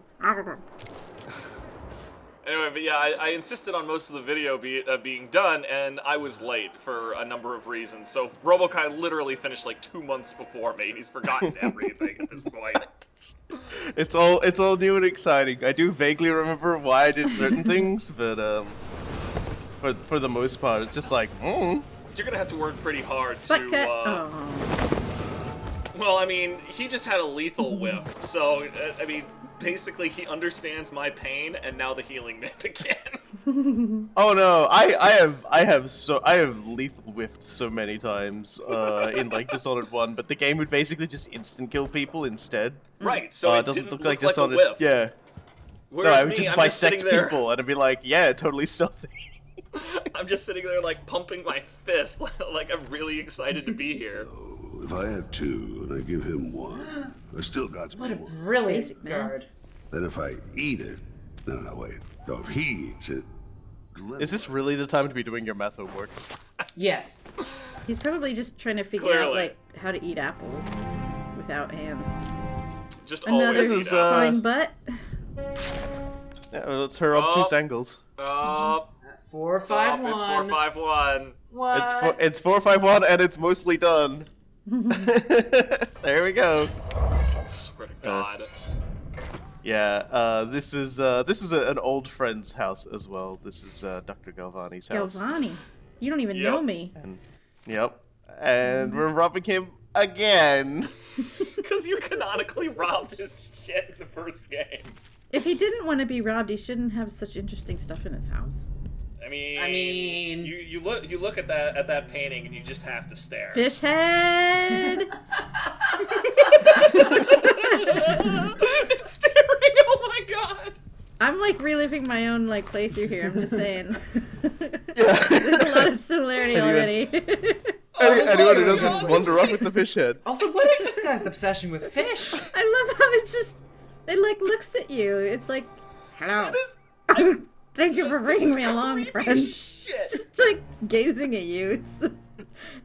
[SPEAKER 2] Anyway, but yeah, I insisted on most of the video being done, and I was late for a number of reasons. So Robokai literally finished like 2 months before me, and he's forgotten everything at this point.
[SPEAKER 1] it's all new and exciting. I do vaguely remember why I did certain things, but for the most part, it's just like,
[SPEAKER 2] You're gonna have to work pretty hard to.
[SPEAKER 3] Butt cut.
[SPEAKER 2] Well, I mean, he just had a lethal whiff, so I mean, basically he understands my pain, and now the healing may begin.
[SPEAKER 1] Oh no, I have lethal whiffed so many times in like Dishonored 1, but the game would basically just instant kill people instead.
[SPEAKER 2] Right, so it
[SPEAKER 1] doesn't
[SPEAKER 2] didn't
[SPEAKER 1] look like
[SPEAKER 2] a
[SPEAKER 1] Dishonored.
[SPEAKER 2] whiff.
[SPEAKER 1] Yeah.
[SPEAKER 2] Whereas
[SPEAKER 1] no, I would
[SPEAKER 2] me,
[SPEAKER 1] just
[SPEAKER 2] I'm
[SPEAKER 1] bisect
[SPEAKER 2] sitting there.
[SPEAKER 1] people and I'd be like, yeah, totally stealthy.
[SPEAKER 2] I'm just sitting there like pumping my fist, like I'm really excited to be here.
[SPEAKER 8] If I have 2 and I give him 1, I still got
[SPEAKER 4] What a
[SPEAKER 8] more.
[SPEAKER 4] brilliant guard.
[SPEAKER 8] Then if I eat it, no, wait. No, if he eats it,
[SPEAKER 1] Is this really the time to be doing your math homework?
[SPEAKER 4] Yes.
[SPEAKER 3] He's probably just trying to figure out
[SPEAKER 2] Clearly.
[SPEAKER 3] like how to eat apples without hands.
[SPEAKER 2] Just
[SPEAKER 3] Another
[SPEAKER 2] always eat apples.
[SPEAKER 3] fine butt.
[SPEAKER 1] Yeah, well, it's her obtuse angles.
[SPEAKER 4] 451.
[SPEAKER 2] It's 451.
[SPEAKER 4] What?
[SPEAKER 1] It's 451 and it's mostly done. There we go.
[SPEAKER 2] Swear to God.
[SPEAKER 1] Yeah, this is an old friend's house as well. This is Dr. Galvani's house.
[SPEAKER 3] Galvani. You don't even know me.
[SPEAKER 1] And, and we're robbing him again.
[SPEAKER 2] Because you canonically robbed his shit in the first game.
[SPEAKER 3] If he didn't want to be robbed, he shouldn't have such interesting stuff in his house.
[SPEAKER 2] I mean, you look at that painting and you just have to stare.
[SPEAKER 3] Fish head.
[SPEAKER 2] It's staring. Oh my God.
[SPEAKER 3] I'm like reliving my own like playthrough here. I'm just saying. There's a lot of similarity already.
[SPEAKER 1] Anyone who doesn't wander off with the fish head.
[SPEAKER 4] Also, what is this guy's obsession with fish?
[SPEAKER 3] I love how it like looks at you. It's like, hello. Thank you for bringing me along, friend. It's like gazing at you.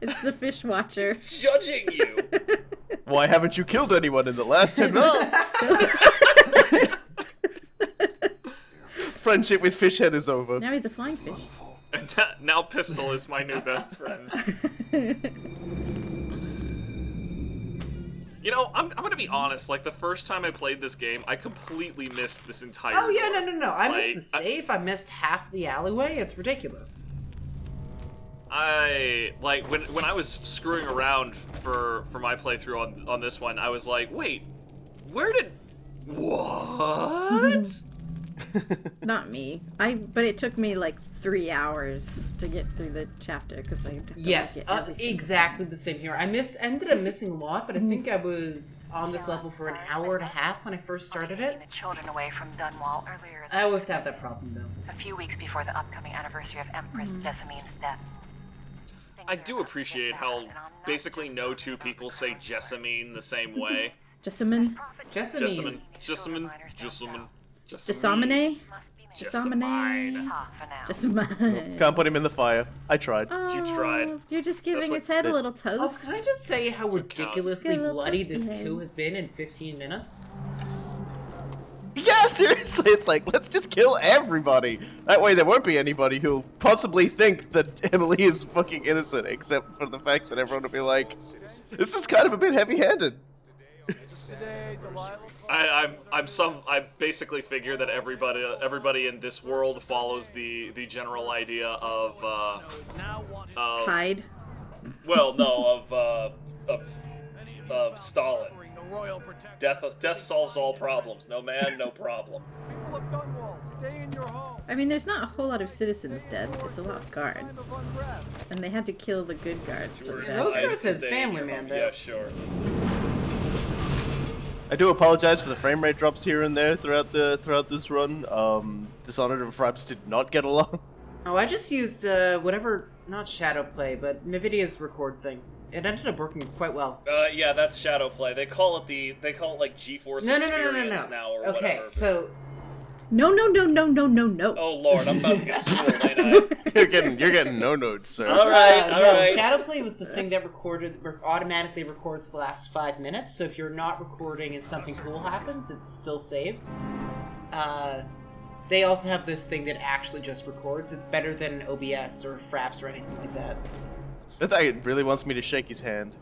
[SPEAKER 3] It's the fish watcher.
[SPEAKER 2] It's judging you.
[SPEAKER 1] Why haven't you killed anyone in the last 10 minutes? Friendship with fish head is over.
[SPEAKER 3] Now he's a flying fish.
[SPEAKER 2] And now Pistol is my new best friend. You know, I'm gonna be honest, like, the first time I played this game, I completely missed this entire
[SPEAKER 4] Oh, yeah,
[SPEAKER 2] door.
[SPEAKER 4] no. I
[SPEAKER 2] Like,
[SPEAKER 4] missed the safe. I missed half the alleyway. It's ridiculous.
[SPEAKER 2] Like, when I was screwing around for my playthrough on this one, I was like, wait, where did... What?
[SPEAKER 3] Not me. But it took me like 3 hours to get through the chapter because I had to
[SPEAKER 4] Yes,
[SPEAKER 3] get every single
[SPEAKER 4] exactly the same here. I ended up missing a lot, but I think I was on this level for an hour and a half when I first started it.
[SPEAKER 11] The children away from Dunwall earlier.
[SPEAKER 4] I always have that problem though.
[SPEAKER 11] A few weeks before the upcoming anniversary of Empress Jessamine's death.
[SPEAKER 2] I do appreciate how basically no two people say Jessamine the same way.
[SPEAKER 3] Jessamine?
[SPEAKER 2] Jessamine.
[SPEAKER 3] Jessamine?
[SPEAKER 2] Jessamine.
[SPEAKER 3] Jessamine.
[SPEAKER 1] Can't put him in the fire. I tried.
[SPEAKER 2] You tried.
[SPEAKER 3] You're just giving his head a little toast.
[SPEAKER 4] Can I just say how ridiculously
[SPEAKER 3] Get a little
[SPEAKER 4] bloody
[SPEAKER 3] toasty
[SPEAKER 4] this
[SPEAKER 3] head.
[SPEAKER 4] coup has been in 15 minutes?
[SPEAKER 1] Yeah, seriously, it's like, let's just kill everybody. That way there won't be anybody who'll possibly think that Emily is fucking innocent, except for the fact that everyone will be like, this is kind of a bit heavy-handed.
[SPEAKER 2] I basically figure that everybody in this world follows the general idea of
[SPEAKER 3] Hide.
[SPEAKER 2] Well, no, of Stalin. Death solves all problems. No man, no problem.
[SPEAKER 13] People of Dunwall, stay in your home.
[SPEAKER 3] I mean, there's not a whole lot of citizens dead. It's a lot of guards. And they had to kill the good guards. So
[SPEAKER 4] Those guys said family man though.
[SPEAKER 2] Yeah, sure.
[SPEAKER 1] I do apologize for the frame rate drops here and there throughout this run. Dishonored and Fraps did not get along.
[SPEAKER 4] Oh, I just used whatever, not shadow play, but NVIDIA's record thing. It ended up working quite well.
[SPEAKER 2] Yeah, that's shadow play. They call it like GeForce Experience now or whatever.
[SPEAKER 4] Okay, so
[SPEAKER 3] No.
[SPEAKER 2] Oh lord, I'm about to get schooled, ain't I?
[SPEAKER 1] You're getting no-notes, sir.
[SPEAKER 2] All right.
[SPEAKER 4] Shadowplay was the thing that automatically records the last 5 minutes. So if you're not recording and something cool happens, it's still saved. They also have this thing that actually just records. It's better than OBS or Fraps or anything like that.
[SPEAKER 1] That guy really wants me to shake his hand.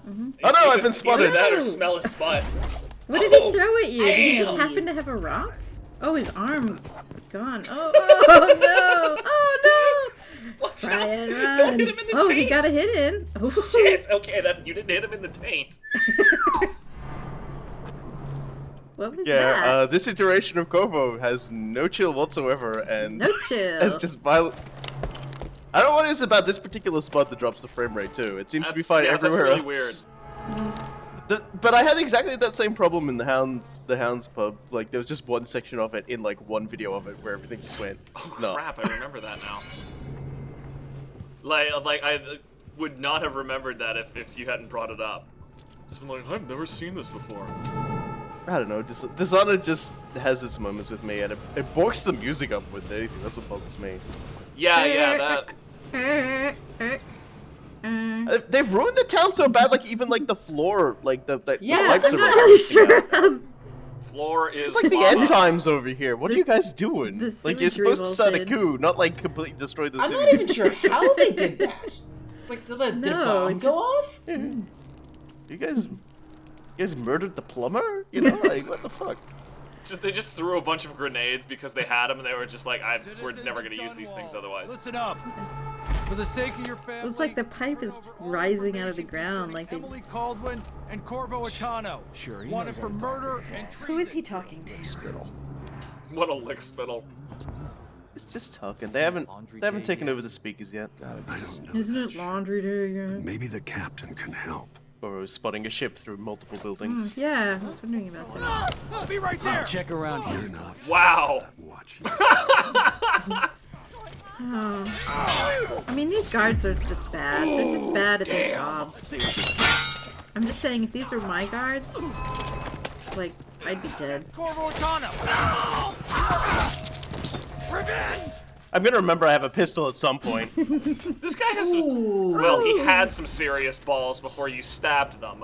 [SPEAKER 3] Mm-hmm.
[SPEAKER 1] Oh no, I've been spotted!
[SPEAKER 2] Either that or smell his butt.
[SPEAKER 3] What did he throw at you? Did he just happen to have a rock? Oh, his arm is gone. Oh no! Oh no!
[SPEAKER 2] Watch
[SPEAKER 3] Brian,
[SPEAKER 2] out.
[SPEAKER 3] run!
[SPEAKER 2] Don't hit him in the
[SPEAKER 3] Oh,
[SPEAKER 2] taint.
[SPEAKER 3] he got a hit in. Oh.
[SPEAKER 2] Shit! Okay, you didn't hit him in the taint.
[SPEAKER 3] What was
[SPEAKER 1] Yeah,
[SPEAKER 3] that?
[SPEAKER 1] this iteration of Corvo has no chill whatsoever, and
[SPEAKER 3] No chill.
[SPEAKER 1] has just violent. I don't know what it is about this particular spot that drops the frame rate too. It seems to be fine everywhere
[SPEAKER 2] that's really
[SPEAKER 1] else. But I had exactly that same problem in the Hounds pub. Like there was just one section of it in like one video of it where everything just went.
[SPEAKER 2] Oh
[SPEAKER 1] no.
[SPEAKER 2] crap! I remember that now. Like I would not have remembered that if you hadn't brought it up. Just been like, I've never seen this before.
[SPEAKER 1] I don't know. Dishonored just has its moments with me, and it borks the music up with anything. That's what bothers me.
[SPEAKER 2] Yeah, that.
[SPEAKER 1] They've ruined the town so bad, like even like the floor, like the lights
[SPEAKER 3] I'm
[SPEAKER 1] are
[SPEAKER 3] not really sure.
[SPEAKER 2] Floor is.
[SPEAKER 1] It's like the
[SPEAKER 2] lava.
[SPEAKER 1] end times over here. What are you guys doing?
[SPEAKER 3] the
[SPEAKER 1] Like you're
[SPEAKER 3] sewage
[SPEAKER 1] supposed to start a
[SPEAKER 3] revolted.
[SPEAKER 1] coup, not like completely destroy the
[SPEAKER 4] I'm
[SPEAKER 1] city.
[SPEAKER 4] not even sure how they did that. It's like, did a
[SPEAKER 3] No,
[SPEAKER 4] bomb
[SPEAKER 3] it's
[SPEAKER 4] go
[SPEAKER 3] just-
[SPEAKER 4] off?
[SPEAKER 1] You guys murdered the plumber? You know, like what the fuck?
[SPEAKER 2] They just threw a bunch of grenades because they had them, and they were just like, we're
[SPEAKER 13] Citizens
[SPEAKER 2] never
[SPEAKER 13] of
[SPEAKER 2] gonna use these things
[SPEAKER 13] Dunwall,
[SPEAKER 2] otherwise.
[SPEAKER 13] Listen up. For the sake of your family.
[SPEAKER 3] It's like the pipe is just rising out of the ground, like they
[SPEAKER 13] Emily
[SPEAKER 3] just...
[SPEAKER 13] Caldwin and Corvo Atano.
[SPEAKER 12] Sure, he
[SPEAKER 13] wanted
[SPEAKER 12] knows
[SPEAKER 13] for
[SPEAKER 12] I'm
[SPEAKER 13] murder and
[SPEAKER 3] Who is he talking to?
[SPEAKER 12] Spittle.
[SPEAKER 2] What a lick spittle.
[SPEAKER 1] It's just talking. They haven't taken over the speakers yet.
[SPEAKER 8] I don't know.
[SPEAKER 3] Isn't it laundry day yet?
[SPEAKER 8] Maybe the captain can help.
[SPEAKER 1] Or spotting a ship through multiple buildings.
[SPEAKER 3] Yeah, I was wondering about that.
[SPEAKER 13] I'll be right there.
[SPEAKER 12] Check around here.
[SPEAKER 8] You're not
[SPEAKER 2] Wow.
[SPEAKER 8] watching.
[SPEAKER 3] Oh. I mean, these guards are just bad. They're just bad at their job. I'm just saying, if these were my guards, like, I'd be dead.
[SPEAKER 13] Corvo Atano. Revenge.
[SPEAKER 1] I'm gonna remember I have a pistol at some point.
[SPEAKER 2] This guy has some. Well, he had some serious balls before you stabbed them.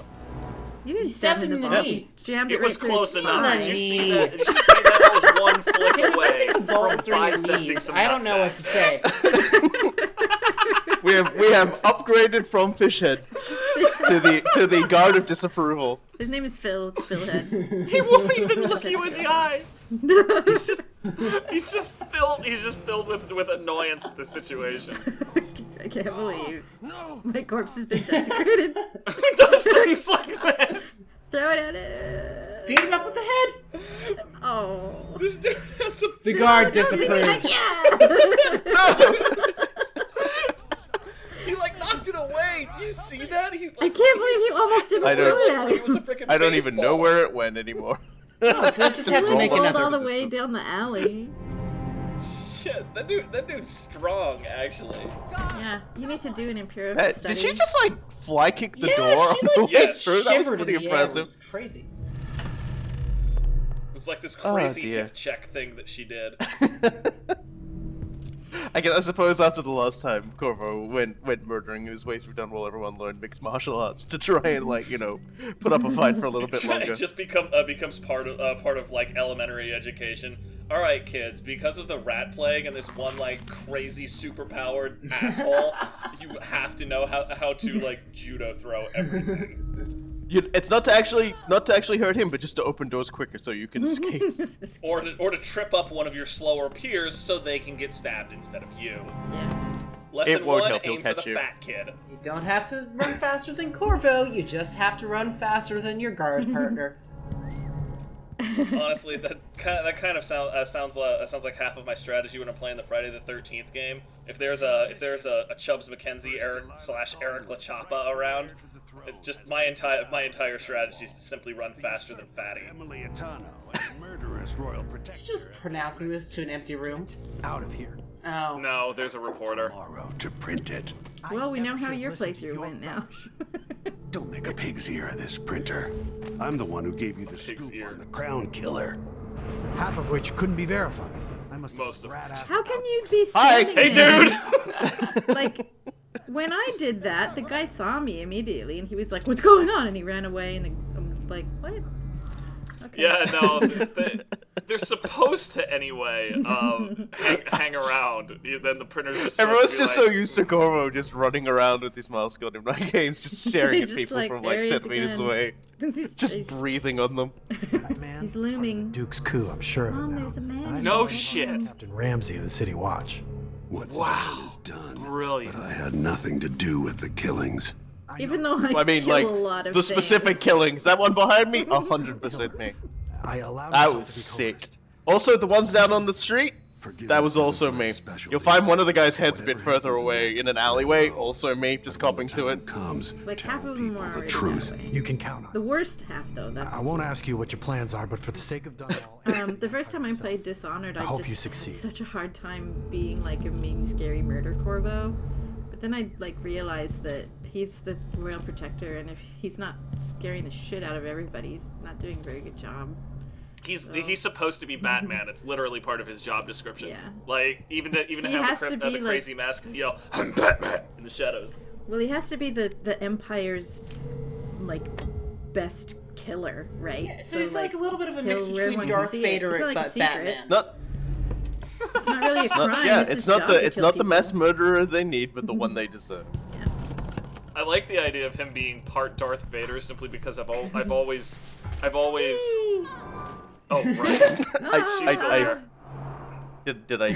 [SPEAKER 3] You didn't stab him in the balls. You jammed it
[SPEAKER 2] It was
[SPEAKER 3] right through his
[SPEAKER 2] close enough.
[SPEAKER 3] spine.
[SPEAKER 2] Did you see that? Did you see that was one flick away from
[SPEAKER 4] Balls are in your
[SPEAKER 2] bisecting
[SPEAKER 4] knees.
[SPEAKER 2] some
[SPEAKER 4] I don't know what to say.
[SPEAKER 1] we have upgraded from Fishhead to the guard of disapproval.
[SPEAKER 3] His name is Phil. It's Philhead.
[SPEAKER 2] He won't even look you in the eye. He's just filled with annoyance at the situation.
[SPEAKER 3] I can't believe my corpse has been desecrated.
[SPEAKER 2] Who does things like that?
[SPEAKER 3] Throw it at it.
[SPEAKER 4] Beat him up with the head.
[SPEAKER 3] Oh.
[SPEAKER 2] This dude has some
[SPEAKER 4] The guard disapproves.
[SPEAKER 2] He like knocked it away. Do you see that? He, like,
[SPEAKER 3] I can't believe you almost didn't throw it at
[SPEAKER 2] He was a
[SPEAKER 3] him.
[SPEAKER 2] freaking
[SPEAKER 1] I don't even know
[SPEAKER 2] baseball.
[SPEAKER 1] where it went anymore.
[SPEAKER 4] Oh, so just have to make
[SPEAKER 3] Rolled
[SPEAKER 4] another.
[SPEAKER 3] all the way down the alley.
[SPEAKER 2] Shit, that dude's strong, actually.
[SPEAKER 3] Yeah, you need to do an empirical study.
[SPEAKER 1] Did she just like fly kick the
[SPEAKER 4] Yeah,
[SPEAKER 1] door on
[SPEAKER 4] she,
[SPEAKER 1] the
[SPEAKER 4] like,
[SPEAKER 1] way
[SPEAKER 2] yes,
[SPEAKER 1] through? That was
[SPEAKER 4] shivered
[SPEAKER 1] pretty
[SPEAKER 4] in the air. It
[SPEAKER 1] impressive.
[SPEAKER 4] was crazy.
[SPEAKER 2] It was like this crazy
[SPEAKER 1] dear.
[SPEAKER 2] hip check thing that she did.
[SPEAKER 1] I suppose after the last time Corvo went murdering his way through Dunwall, everyone learned mixed martial arts to try and put up a fight for a little bit longer.
[SPEAKER 2] It just becomes part of like elementary education. All right, kids, because of the rat plague and this one like crazy superpowered asshole, you have to know how to like judo throw everything.
[SPEAKER 1] It's not to actually hurt him, but just to open doors quicker so you can escape.
[SPEAKER 2] or to trip up one of your slower peers so they can get stabbed instead of you.
[SPEAKER 3] Yeah.
[SPEAKER 2] Lesson
[SPEAKER 1] It won't
[SPEAKER 2] 1,
[SPEAKER 1] help, he'll
[SPEAKER 2] aim for the
[SPEAKER 1] catch you.
[SPEAKER 2] fat kid.
[SPEAKER 4] You don't have to run faster than Corvo. You just have to run faster than your guard partner.
[SPEAKER 2] Honestly, that kind of sounds like half of my strategy when I'm playing the Friday the 13th game. If there's a Chubbs McKenzie Eric LaChapa around, just my entire strategy is to simply run faster than Fatty.
[SPEAKER 8] Emily Atano, a murderous royal protector.
[SPEAKER 4] He's just pronouncing this to an empty room.
[SPEAKER 8] Out of here.
[SPEAKER 4] Oh.
[SPEAKER 2] No, there's a reporter.
[SPEAKER 8] Tomorrow to print it.
[SPEAKER 3] Well, we know how your playthrough went now.
[SPEAKER 8] Don't make a pig's ear of this printer. I'm the one who gave you the scoop on the Crown Killer.
[SPEAKER 12] Half of which couldn't be verified. I must
[SPEAKER 2] Most of it.
[SPEAKER 3] How can you be
[SPEAKER 1] Hi.
[SPEAKER 3] standing
[SPEAKER 2] Hey,
[SPEAKER 3] there?
[SPEAKER 2] dude!
[SPEAKER 3] Like, when I did that, the guy saw me immediately, and he was like, "What's going on?" And he ran away, and I'm like, "What?" Okay.
[SPEAKER 2] Yeah, no, they're supposed to anyway hang around. Then the printer's just
[SPEAKER 1] Everyone's just so
[SPEAKER 2] like,
[SPEAKER 1] used to Corvo just running around with his mouse gun in my games, just staring at
[SPEAKER 3] Just
[SPEAKER 1] people
[SPEAKER 3] like,
[SPEAKER 1] from
[SPEAKER 3] there
[SPEAKER 1] like
[SPEAKER 3] he is
[SPEAKER 1] centimeters
[SPEAKER 3] again.
[SPEAKER 1] away,
[SPEAKER 3] He's
[SPEAKER 1] just breathing on them.
[SPEAKER 3] He's looming.
[SPEAKER 12] Duke's coup, I'm sure of it
[SPEAKER 3] Mom,
[SPEAKER 12] now.
[SPEAKER 3] there's a man.
[SPEAKER 2] No shit.
[SPEAKER 12] Captain Ramsey of the City Watch.
[SPEAKER 8] What's
[SPEAKER 2] Wow.
[SPEAKER 8] done is done.
[SPEAKER 2] Brilliant.
[SPEAKER 8] But I had nothing to do with the killings.
[SPEAKER 3] Even though I,
[SPEAKER 1] Well, I mean,
[SPEAKER 3] kill
[SPEAKER 1] like
[SPEAKER 3] a lot of
[SPEAKER 1] the
[SPEAKER 3] things.
[SPEAKER 1] specific killings. That one behind me, 100% me.
[SPEAKER 12] I allowed
[SPEAKER 1] That
[SPEAKER 12] myself
[SPEAKER 1] was
[SPEAKER 12] to be
[SPEAKER 1] sick.
[SPEAKER 12] coerced.
[SPEAKER 1] Also, the ones down on the street,
[SPEAKER 8] Forgiveness
[SPEAKER 1] that was
[SPEAKER 8] isn't
[SPEAKER 1] also
[SPEAKER 8] my
[SPEAKER 1] me.
[SPEAKER 8] specialty.
[SPEAKER 1] You'll find one of the guy's heads a bit
[SPEAKER 8] Whatever
[SPEAKER 1] further
[SPEAKER 8] happens
[SPEAKER 1] away
[SPEAKER 8] next,
[SPEAKER 1] in an alleyway,
[SPEAKER 8] well,
[SPEAKER 1] also me, just copping to it.
[SPEAKER 8] Comes,
[SPEAKER 3] Like
[SPEAKER 8] tell
[SPEAKER 3] half of them
[SPEAKER 8] people
[SPEAKER 3] were
[SPEAKER 8] the
[SPEAKER 3] already
[SPEAKER 8] truth.
[SPEAKER 3] that way.
[SPEAKER 12] You can count on
[SPEAKER 3] The
[SPEAKER 12] it.
[SPEAKER 3] worst half, though. That
[SPEAKER 12] I won't ask you what your plans are, but for the sake of Dunwall...
[SPEAKER 3] The first time I played Dishonored, I
[SPEAKER 12] hope
[SPEAKER 3] just
[SPEAKER 12] you succeed.
[SPEAKER 3] had such a hard time being like a mean, scary murder Corvo. But then I like realized that he's the royal protector, and if he's not scaring the shit out of everybody, he's not doing a very good job.
[SPEAKER 2] He's supposed to be Batman. It's literally part of his job description.
[SPEAKER 3] Yeah.
[SPEAKER 2] Like even to
[SPEAKER 3] He
[SPEAKER 2] have
[SPEAKER 3] has
[SPEAKER 2] the,
[SPEAKER 3] to
[SPEAKER 2] the
[SPEAKER 3] be,
[SPEAKER 2] crazy mask and yell, "I'm Batman" in the shadows.
[SPEAKER 3] Well, he has to be the Empire's like best killer, right?
[SPEAKER 4] Yeah, so he's like a little bit of a mix
[SPEAKER 3] kill
[SPEAKER 4] between
[SPEAKER 3] everyone
[SPEAKER 4] Darth
[SPEAKER 3] can see it.
[SPEAKER 4] Vader
[SPEAKER 3] It's not
[SPEAKER 4] and
[SPEAKER 3] like a secret.
[SPEAKER 4] Batman.
[SPEAKER 1] Not,
[SPEAKER 3] It's not really a crime.
[SPEAKER 1] it's
[SPEAKER 3] his
[SPEAKER 1] not
[SPEAKER 3] job
[SPEAKER 1] the
[SPEAKER 3] to
[SPEAKER 1] it's
[SPEAKER 3] kill
[SPEAKER 1] not the
[SPEAKER 3] people.
[SPEAKER 1] mass murderer they need, but the one they deserve.
[SPEAKER 2] I like the idea of him being part Darth Vader simply because I've always. Oh right. She's still here.
[SPEAKER 1] Did I?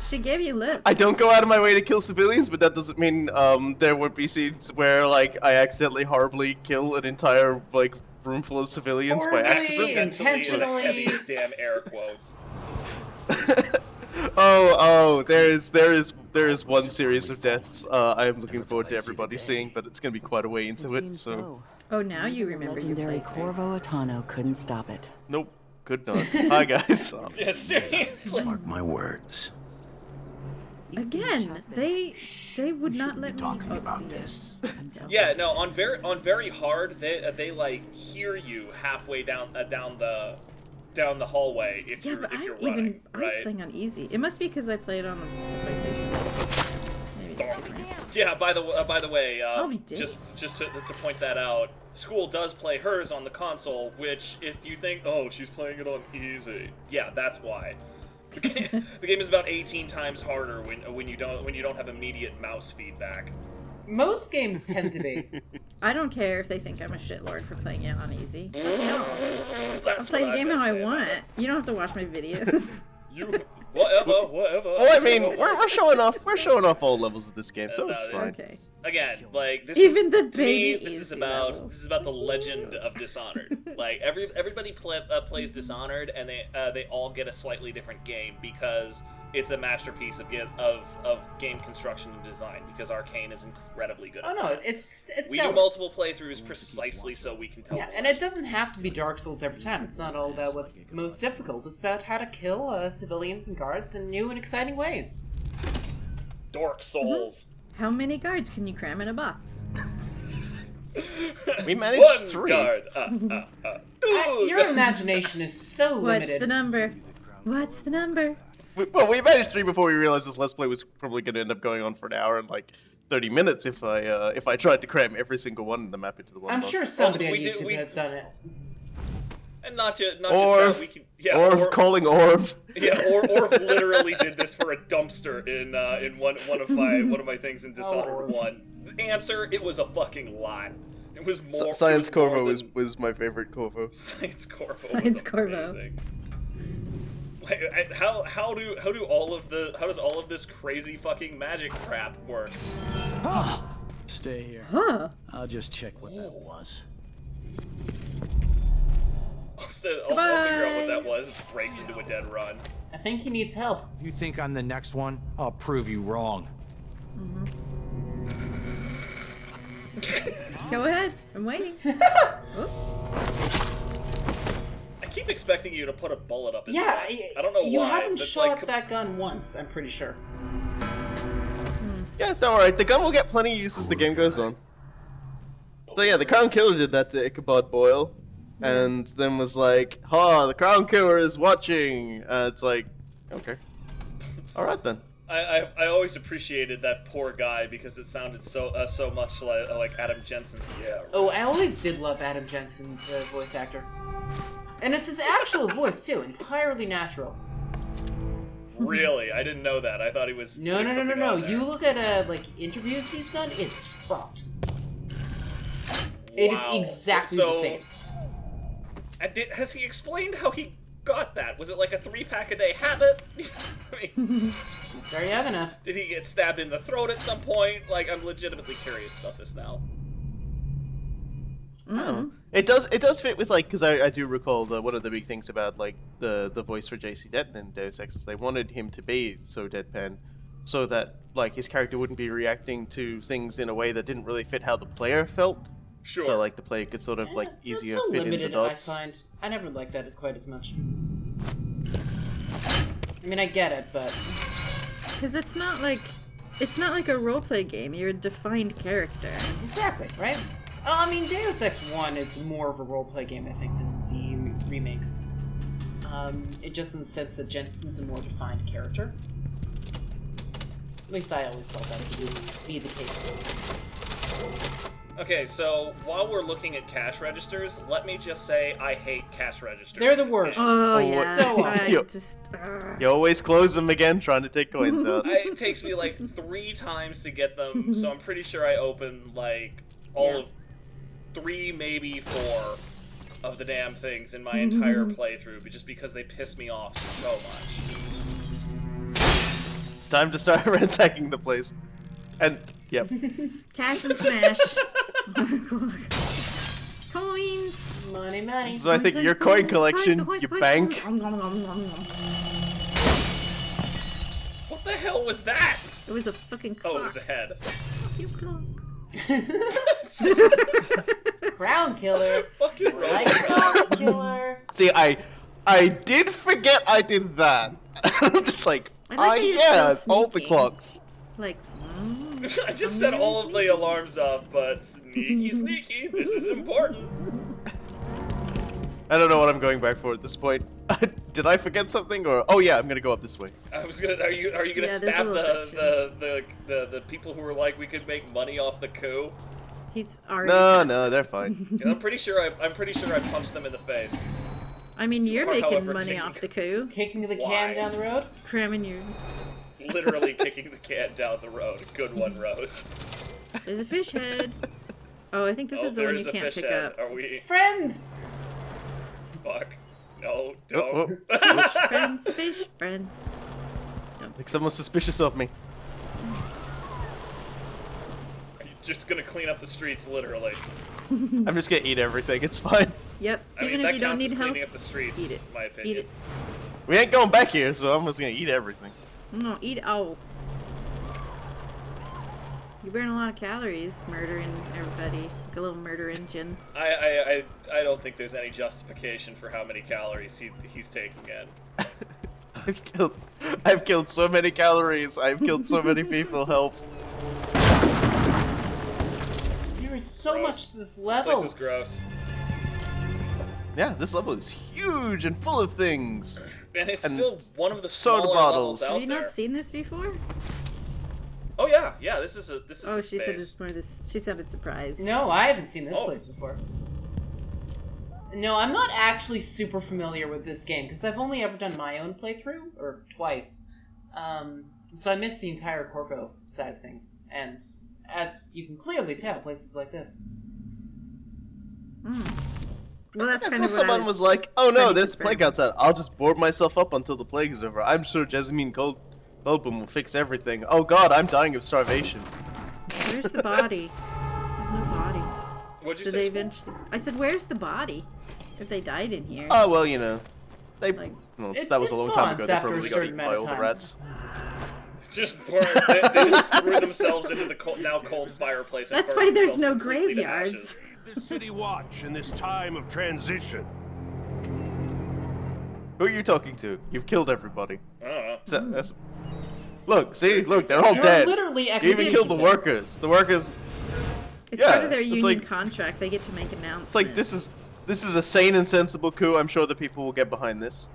[SPEAKER 3] She gave you lip.
[SPEAKER 1] I don't go out of my way to kill civilians, but that doesn't mean there won't be scenes where like I accidentally horribly kill an entire like room full of civilians by
[SPEAKER 4] Horribly,
[SPEAKER 1] accident.
[SPEAKER 2] Intentionally. With the heaviest damn air quotes.
[SPEAKER 1] There is one series of deaths I am looking forward to everybody seeing, but it's gonna be quite a way into it. So
[SPEAKER 3] Oh, now you remember your
[SPEAKER 14] Legendary
[SPEAKER 3] playthrough.
[SPEAKER 14] Corvo Atano couldn't stop it.
[SPEAKER 1] nope, good not. Hi guys.
[SPEAKER 2] Yeah, seriously.
[SPEAKER 8] Mark my words.
[SPEAKER 3] Again, they would not let me
[SPEAKER 8] talking
[SPEAKER 3] oh,
[SPEAKER 8] about
[SPEAKER 3] see,
[SPEAKER 8] this.
[SPEAKER 2] Yeah, no. On very hard, they like hear you halfway down the hallway if
[SPEAKER 3] Yeah,
[SPEAKER 2] you're
[SPEAKER 3] but
[SPEAKER 2] if you're
[SPEAKER 3] I was
[SPEAKER 2] running,
[SPEAKER 3] playing on easy. It must be because I played on the PlayStation. Maybe it's different.
[SPEAKER 2] Yeah. By the way,
[SPEAKER 3] I'll be dead.
[SPEAKER 2] just to point that out, School does play hers on the console. Which, if you think, oh, she's playing it on easy, yeah, that's why. The game is about 18 times harder when you don't have immediate mouse feedback.
[SPEAKER 4] Most games tend to be.
[SPEAKER 3] I don't care if they think I'm a shitlord for playing it on easy. Fuck no. I'll
[SPEAKER 2] That's
[SPEAKER 3] play
[SPEAKER 2] what
[SPEAKER 3] the game
[SPEAKER 2] I've
[SPEAKER 3] how I
[SPEAKER 2] been saying
[SPEAKER 3] want.
[SPEAKER 2] about it.
[SPEAKER 3] You don't have to watch my videos.
[SPEAKER 2] You Whatever.
[SPEAKER 1] Well, I mean, we're showing off all levels of this game, so it's fine.
[SPEAKER 3] Okay.
[SPEAKER 2] Again, like this
[SPEAKER 3] Even
[SPEAKER 2] is,
[SPEAKER 3] the
[SPEAKER 2] to me,
[SPEAKER 3] baby
[SPEAKER 2] this is
[SPEAKER 3] easy
[SPEAKER 2] about
[SPEAKER 3] level.
[SPEAKER 2] this is about the legend of Dishonored. Like everybody plays Dishonored, and they all get a slightly different game because it's a masterpiece of game construction and design. Because Arcane is incredibly good.
[SPEAKER 4] Oh
[SPEAKER 2] at
[SPEAKER 4] no,
[SPEAKER 2] that.
[SPEAKER 4] it's
[SPEAKER 2] we do multiple playthroughs precisely so we can tell.
[SPEAKER 4] Yeah, and it doesn't have to be Dark Souls every time. It's not all about what's most difficult. It's about how to kill civilians and guards in new and exciting ways.
[SPEAKER 2] Dark Souls.
[SPEAKER 3] How many guards can you cram in a box?
[SPEAKER 1] We managed
[SPEAKER 2] One
[SPEAKER 1] 3.
[SPEAKER 2] guard.
[SPEAKER 4] Your imagination is so limited.
[SPEAKER 3] What's the number? What's the number?
[SPEAKER 1] We managed 3 before we realized this Let's Play was probably going to end up going on for an hour and like 30 minutes if I tried to cram every single one in the map into the one
[SPEAKER 4] I'm
[SPEAKER 1] box.
[SPEAKER 4] sure somebody on YouTube has done it.
[SPEAKER 2] And not just
[SPEAKER 1] Orv,
[SPEAKER 2] that, we can
[SPEAKER 1] Orv calling Orv.
[SPEAKER 2] Yeah, Orv literally did this for a dumpster in one of my things in Dishonored 1. The answer, it was a fucking lie. It was more.
[SPEAKER 1] Science Corvo was my favorite Corvo.
[SPEAKER 2] Science Corvo.
[SPEAKER 3] Science Corvo.
[SPEAKER 2] Like, how does all of this crazy fucking magic crap work?
[SPEAKER 12] Stay here.
[SPEAKER 3] Huh.
[SPEAKER 12] I'll just check what that was.
[SPEAKER 2] I'll figure out what that was. It breaks into a dead run.
[SPEAKER 4] I think he needs help.
[SPEAKER 13] If you think I'm the next one, I'll prove you wrong.
[SPEAKER 3] Go ahead. I'm waiting.
[SPEAKER 2] I keep expecting you to put a bullet up his
[SPEAKER 4] Yeah,
[SPEAKER 2] butt. I don't know
[SPEAKER 4] you
[SPEAKER 2] why.
[SPEAKER 4] haven't
[SPEAKER 2] That's
[SPEAKER 4] shot
[SPEAKER 2] like
[SPEAKER 4] that gun once, I'm pretty sure.
[SPEAKER 1] Yeah, don't worry. The gun will get plenty of use as the game goes on. So yeah, the Crown Killer did that to Ichabod Boyle, and then was like, "Ha, the Crown Killer is watching." It's like, okay, all right then.
[SPEAKER 2] I always appreciated that poor guy because it sounded so much like Adam Jensen's. Yeah. Right.
[SPEAKER 4] Oh, I always did love Adam Jensen's voice actor. And it's his actual voice, too, entirely natural.
[SPEAKER 2] Really? I didn't know that. I thought he was.
[SPEAKER 4] No. You look at, interviews he's done, it's fucked. It is exactly the same.
[SPEAKER 2] Has he explained how he got that? Was it like a 3-pack-a-day habit?
[SPEAKER 4] He's very young enough.
[SPEAKER 2] Did he get stabbed in the throat at some point? Like, I'm legitimately curious about this now.
[SPEAKER 1] It does fit with, like, because I do recall one of the big things about, like, the voice for JC Denton in Deus Ex is they wanted him to be so deadpan so that, like, his character wouldn't be reacting to things in a way that didn't really fit how the player felt.
[SPEAKER 2] Sure.
[SPEAKER 1] So, like, the player could sort of, like, easier
[SPEAKER 4] so
[SPEAKER 1] fit in the
[SPEAKER 4] limited,
[SPEAKER 1] dots.
[SPEAKER 4] I find. I never liked that quite as much. I mean, I get it, but...
[SPEAKER 3] Because it's not like a roleplay game. You're a defined character.
[SPEAKER 4] Exactly, right? I mean, Deus Ex 1 is more of a roleplay game, I think, than the remakes. It just in the sense that Jensen's a more defined character. At least I always felt that would be the case.
[SPEAKER 2] Okay, so while we're looking at cash registers, let me just say I hate cash registers.
[SPEAKER 4] They're the worst.
[SPEAKER 3] Oh, yeah.
[SPEAKER 4] So
[SPEAKER 1] You always close them again, trying to take coins out.
[SPEAKER 2] It takes me like 3 times to get them, so I'm pretty sure I opened like all of 3, maybe 4 of the damn things in my entire playthrough, but just because they piss me off so much.
[SPEAKER 1] It's time to start ransacking the place. And, yep.
[SPEAKER 3] Cash and smash. Coins.
[SPEAKER 4] Money.
[SPEAKER 1] So I think your coin collection, your bank.
[SPEAKER 2] What the hell was that?
[SPEAKER 3] It was a fucking clock.
[SPEAKER 2] Oh, it was a head.
[SPEAKER 3] You clock.
[SPEAKER 4] Crown Killer.
[SPEAKER 2] Fucking
[SPEAKER 4] Like Crown Killer.
[SPEAKER 1] See, I did forget I did that. I'm just like, all the clocks.
[SPEAKER 3] Like,
[SPEAKER 2] I just set all of the alarms off, but sneaky, this is important.
[SPEAKER 1] I don't know what I'm going back for at this point. Did I forget something, or oh yeah, I'm gonna go up this way.
[SPEAKER 2] I was gonna. Are you gonna stab the people who were like we could make money off the coup?
[SPEAKER 3] He's already.
[SPEAKER 1] No, they're fine.
[SPEAKER 2] I'm pretty sure I punched them in the face.
[SPEAKER 3] I mean, you're making
[SPEAKER 2] however,
[SPEAKER 3] money off the coup.
[SPEAKER 4] Kicking the can down the road.
[SPEAKER 3] Cramming you.
[SPEAKER 2] Literally kicking the can down the road. Good one, Rose.
[SPEAKER 3] There's a fish head. Oh, I think this is the one you can't pick up.
[SPEAKER 2] Are we
[SPEAKER 4] friends?
[SPEAKER 2] Fuck. No, don't.
[SPEAKER 3] Fish friends, fish friends.
[SPEAKER 1] Like someone's suspicious of me.
[SPEAKER 2] You're just gonna clean up the streets, literally.
[SPEAKER 1] I'm just gonna eat everything. It's fine.
[SPEAKER 3] Yep.
[SPEAKER 2] I mean,
[SPEAKER 3] Even
[SPEAKER 2] that
[SPEAKER 3] if you don't
[SPEAKER 2] counts
[SPEAKER 3] need
[SPEAKER 2] as
[SPEAKER 3] help,
[SPEAKER 2] cleaning up the streets,
[SPEAKER 3] eat it.
[SPEAKER 2] in my opinion.
[SPEAKER 3] Eat it.
[SPEAKER 1] We ain't going back here, so I'm just gonna eat everything.
[SPEAKER 3] No, eat all. You burn a lot of calories murdering everybody. Like a little murder engine.
[SPEAKER 2] I don't think there's any justification for how many calories he's taking in.
[SPEAKER 1] I've killed so many calories. I've killed so many people. Help.
[SPEAKER 4] There is so
[SPEAKER 2] Gross.
[SPEAKER 4] much to this
[SPEAKER 2] This
[SPEAKER 4] level.
[SPEAKER 2] place is gross.
[SPEAKER 1] Yeah, this level is huge and full of things.
[SPEAKER 2] And it's
[SPEAKER 1] And
[SPEAKER 2] still one of the
[SPEAKER 1] soda
[SPEAKER 2] smaller
[SPEAKER 1] bottles.
[SPEAKER 2] levels out
[SPEAKER 3] Have you
[SPEAKER 2] there.
[SPEAKER 3] not seen this before?
[SPEAKER 2] Oh yeah, yeah. This is
[SPEAKER 3] Oh,
[SPEAKER 2] a
[SPEAKER 3] she said
[SPEAKER 2] space.
[SPEAKER 3] it's more this. She sounded surprised.
[SPEAKER 4] No, I haven't seen this
[SPEAKER 2] Oh.
[SPEAKER 4] place before. No, I'm not actually super familiar with this game because I've only ever done my own playthrough, or twice. So I missed the entire Corvo side of things. And as you can clearly tell, places like this.
[SPEAKER 3] Well, that's kind of what
[SPEAKER 1] Someone
[SPEAKER 3] I
[SPEAKER 1] was like, "Oh no,
[SPEAKER 3] trying to
[SPEAKER 1] there's a
[SPEAKER 3] confirm.
[SPEAKER 1] plague outside. I'll just board myself up until the plague is over. I'm sure Jessamine Goldblum will fix everything. Oh god, I'm dying of starvation."
[SPEAKER 3] Where's the body? There's no body.
[SPEAKER 2] What'd you
[SPEAKER 3] Did
[SPEAKER 2] say?
[SPEAKER 3] they eventually? I said, where's the body? If they died in here.
[SPEAKER 1] Oh well, you know, they.
[SPEAKER 3] Like,
[SPEAKER 1] Well,
[SPEAKER 4] it
[SPEAKER 1] that was a long time ago.
[SPEAKER 4] despawns
[SPEAKER 1] They
[SPEAKER 4] after a
[SPEAKER 1] probably got
[SPEAKER 4] certain
[SPEAKER 1] eaten
[SPEAKER 4] amount
[SPEAKER 1] by
[SPEAKER 4] of
[SPEAKER 1] all the
[SPEAKER 4] time.
[SPEAKER 1] rats.
[SPEAKER 2] Just burned. They just threw themselves into the now cold fireplace. And
[SPEAKER 3] That's
[SPEAKER 2] burned
[SPEAKER 3] why there's
[SPEAKER 2] themselves
[SPEAKER 3] no
[SPEAKER 2] completely to
[SPEAKER 3] graveyards.
[SPEAKER 2] ashes.
[SPEAKER 15] The city watch in this time of transition.
[SPEAKER 1] Who are you talking to? You've killed everybody.
[SPEAKER 2] I don't know.
[SPEAKER 1] So, look, see, look, they're all
[SPEAKER 4] You're
[SPEAKER 1] dead.
[SPEAKER 4] literally
[SPEAKER 1] You even killed the
[SPEAKER 4] executing
[SPEAKER 1] workers. The workers.
[SPEAKER 3] It's
[SPEAKER 1] Yeah,
[SPEAKER 3] part of their
[SPEAKER 1] it's
[SPEAKER 3] union
[SPEAKER 1] like-
[SPEAKER 3] contract. They get to make announcements.
[SPEAKER 1] It's like this is a sane and sensible coup. I'm sure the people will get behind this.